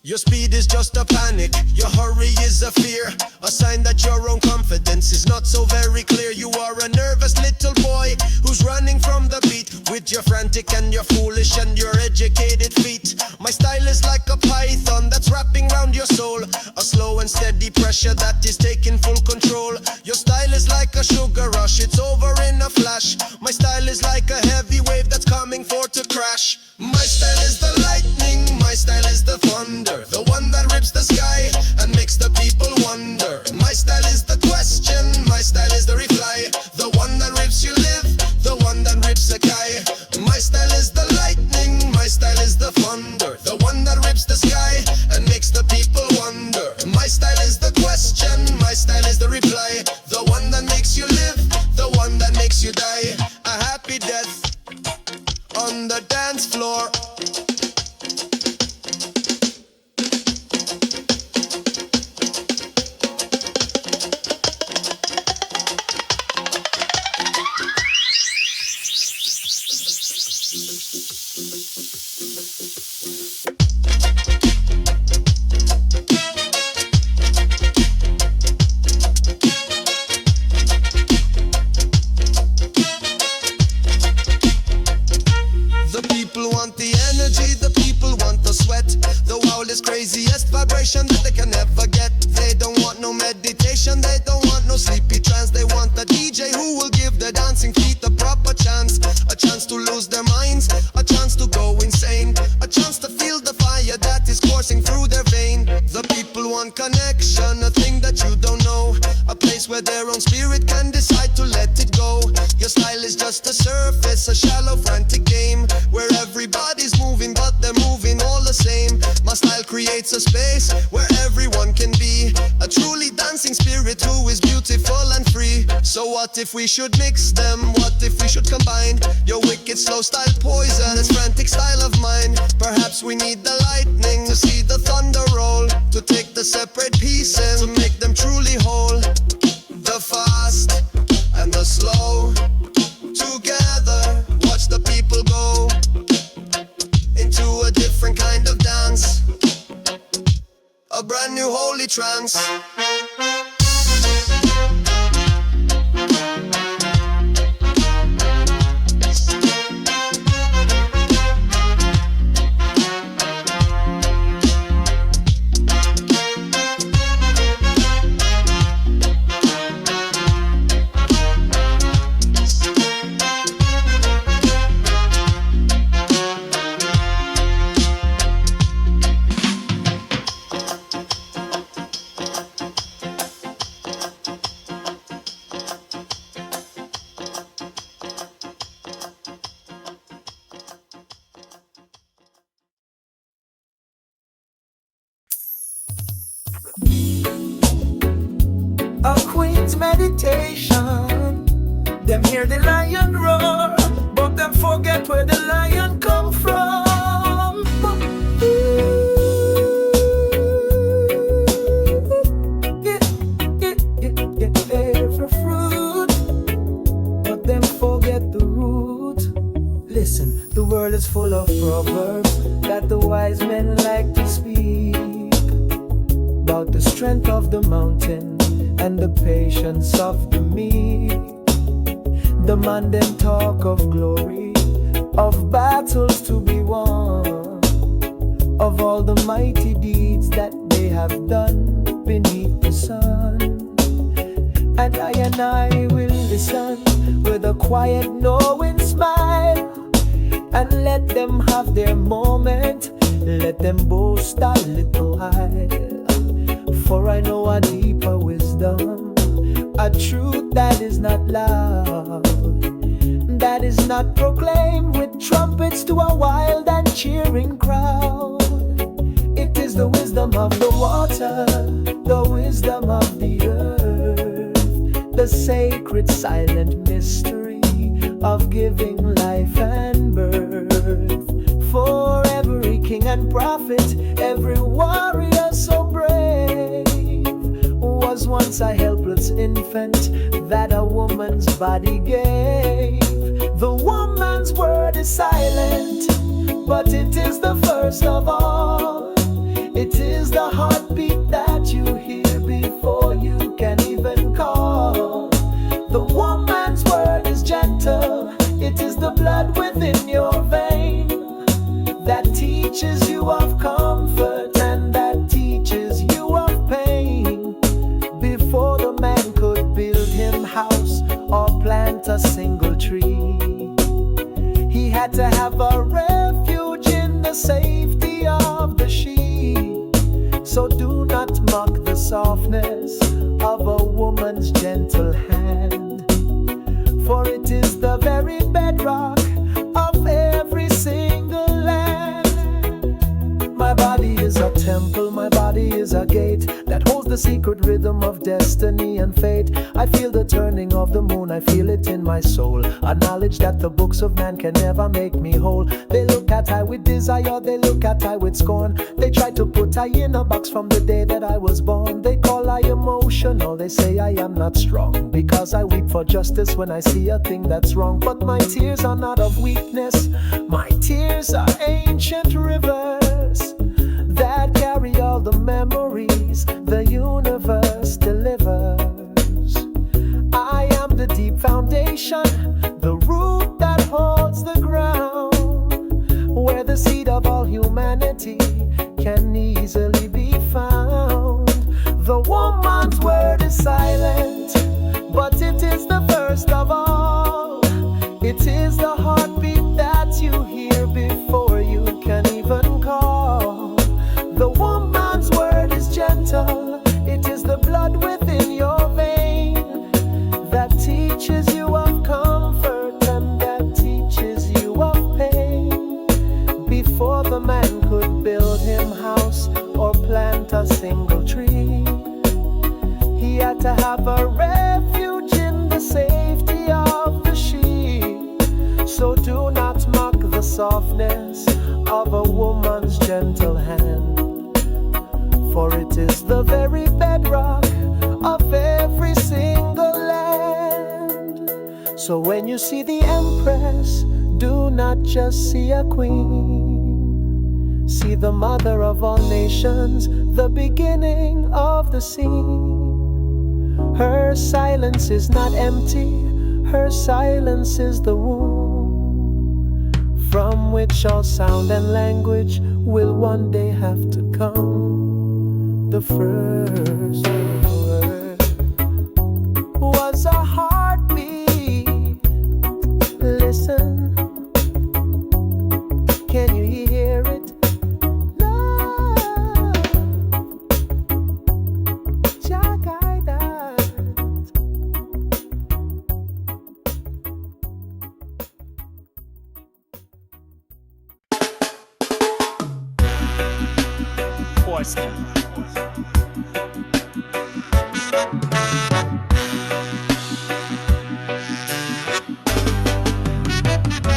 Speaker 14: Your speed is just a panic, your hurry is a fear. A sign that your own confidence is not so very clear. You are a nervous little boy who's running from the beat. With your frantic and your foolish and your educated feet. My style is like a python that's wrapping round your soul. A slow and steady pressure that is taking full control. Your style is like a sugar rush, it's over in a flash. My style is like a heavy wave that's coming for to crash. My style is the lightning, my style is the thunder. The one that rips the sky and makes the people wonder. My style is the question, my style is the reply. The one that rips you live, the one that rips the guy. My style is the lightning, my style is the thunder. The one that rips the sky and makes the people wonder. My style is the question, my style is the reply. The one that makes you live, the one that makes you die. A happy death on the dance floor. Craziest vibration that they can ever get. They don't want no meditation, they don't want no sleepy trance. They want a DJ who will give the dancing feet a proper chance. A chance to lose their minds, a chance to go insane. A chance to feel the fire that is coursing through their vein. The people want connection, a thing that you don't know. A place where their own spirit can decide to let it go. Your style is just a surface, a shallow frantic game. Where everybody's moving but they're moving all the same. My style creates a space where everyone can be a truly dancing spirit who is beautiful and free. So what if we should mix them? What if we should combine your wicked slow style poison, this frantic style of mine? Perhaps we need the lightning to see the thunder roll, to take the separate pieces to make them truly whole. The fast and the slow together, watch the people go into a different kind of dance, a brand new holy trance.
Speaker 2: A queen's meditation. Them hear the lion roar, but them forget where the lion come from. Every fruit, but them forget the root. Listen, the world is full of proverbs that the wise men like to speak about the strength of the mountain and the patience of the meek. The man them talk of glory, of battles to be won, of all the mighty deeds that they have done beneath the sun. And I will listen with a quiet knowing smile, and let them have their moment, let them boast a little while. For I know a deeper wisdom, a truth that is not loud, that is not proclaimed with trumpets to a wild and cheering crowd. It is the wisdom of the water, the wisdom of the earth, the sacred silent mystery of giving life and birth. For every king and prophet, every warrior so brave was once a helpless infant that a woman's body gave. The woman's word is silent, but it is the first of all. It is the heartbeat that you hear before you can even call. The woman's word is gentle, it is the blood within your vein that teaches you of comfort and that teaches you of pain. Before the man could build him house or plant a single tree, he had to have a refuge in the safety of the sheep. So do not mock the softness of a woman's gentle hand, for it is the very bedrock of every single land. My body is a temple, my body is a gate that holds the secret rhythm of destiny and fate. I feel the turning of the moon, I feel it in my soul, a knowledge that the books of man can never make me whole. They look at I with desire, they look at I with scorn. They try to put I in a box from the day that I was born. They call I emotional, they say I am not strong, because I weep for justice when I see a thing that's wrong. But my tears are not of weakness, my tears are ancient rivers that carry all the memories the universe delivers. I am the deep foundation, the root that holds the ground, where the seed of all humanity can easily be found. The woman's word is silent, but it is the first of all. It is the heartbeat that you hear before you can even call. The woman's word is gentle, it is the blood within your vein that teaches you of comfort and that teaches you of pain. Before the man could build him house or plant a single tree, he had to have a refuge in the safety of the sheep. So do not mock the softness of a woman's gentle hand, for it is the very bedrock of every single land. So when you see the empress, do not just see a queen. See the mother of all nations, the beginning of the scene. Her silence is not empty, her silence is the womb from which all sound and language will one day have to come. The first word was a heartbeat. Listen, can you hear it? Love, Jah guide us.
Speaker 3: Force them.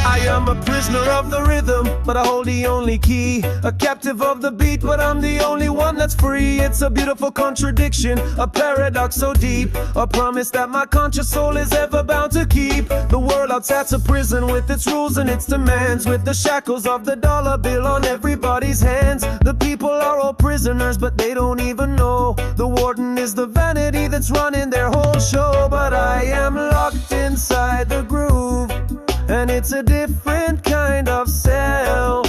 Speaker 4: I am a prisoner of the rhythm, but I hold the only key. A captive of the beat, but I'm the only one that's free. It's a beautiful contradiction, a paradox so deep, a promise that my conscious soul is ever bound to keep. The world outside's a prison with its rules and its demands, with the shackles of the dollar bill on everybody's hands. The people are all prisoners, but they don't even know. The warden is the vanity that's running their whole show. But I am locked inside the groove, and it's a different kind of cell,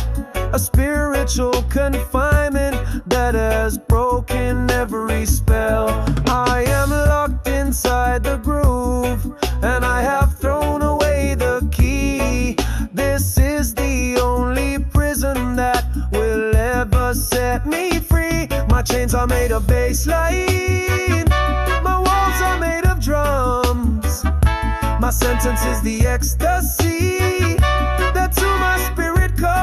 Speaker 4: a spiritual confinement that has broken every spell. I am locked inside the groove, and I have thrown away the key. This is the only prison that will ever set me free. My chains are made of bassline, my walls are made of drums. My sentence is the ecstasy that to my spirit comes.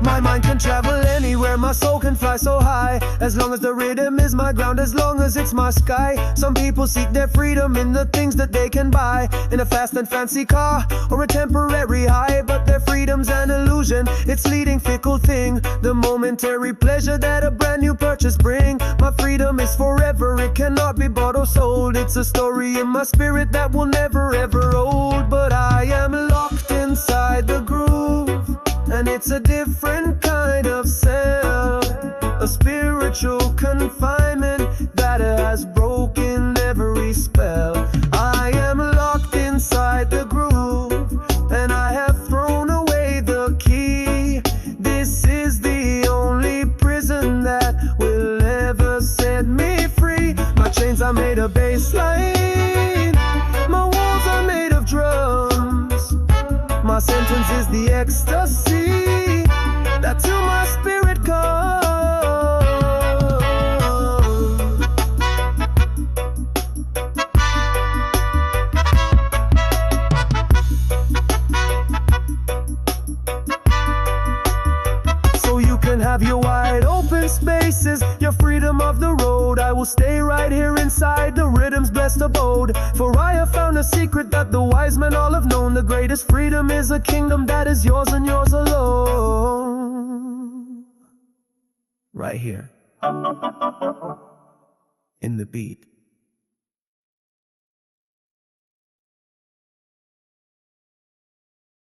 Speaker 4: My mind can travel anywhere, my soul can fly so high. As long as the rhythm is my ground, as long as it's my sky. Some people seek their freedom in the things that they can buy, in a fast and fancy car or a temporary high. But their freedom's an illusion, it's fleeting, fickle thing, the momentary pleasure that a brand new purchase bring. My freedom is forever, it cannot be bought or sold. It's a story in my spirit that will never ever old. But I am locked inside the groove, and it's a different kind of cell, a spiritual confinement that has broken every spell. I am locked inside the groove, and I have thrown away the key. This is the only prison that will ever set me free. My chains are made of bassline, my walls are made of drums. My sentence is the ecstasy that to my spirit comes. So you can have your wide open spaces, your freedom of the road. I will stay right here inside the rhythm's blessed abode. For I have found a secret that the wise men all have known. The greatest freedom is a kingdom that is yours and yours alone. Right here in the beat.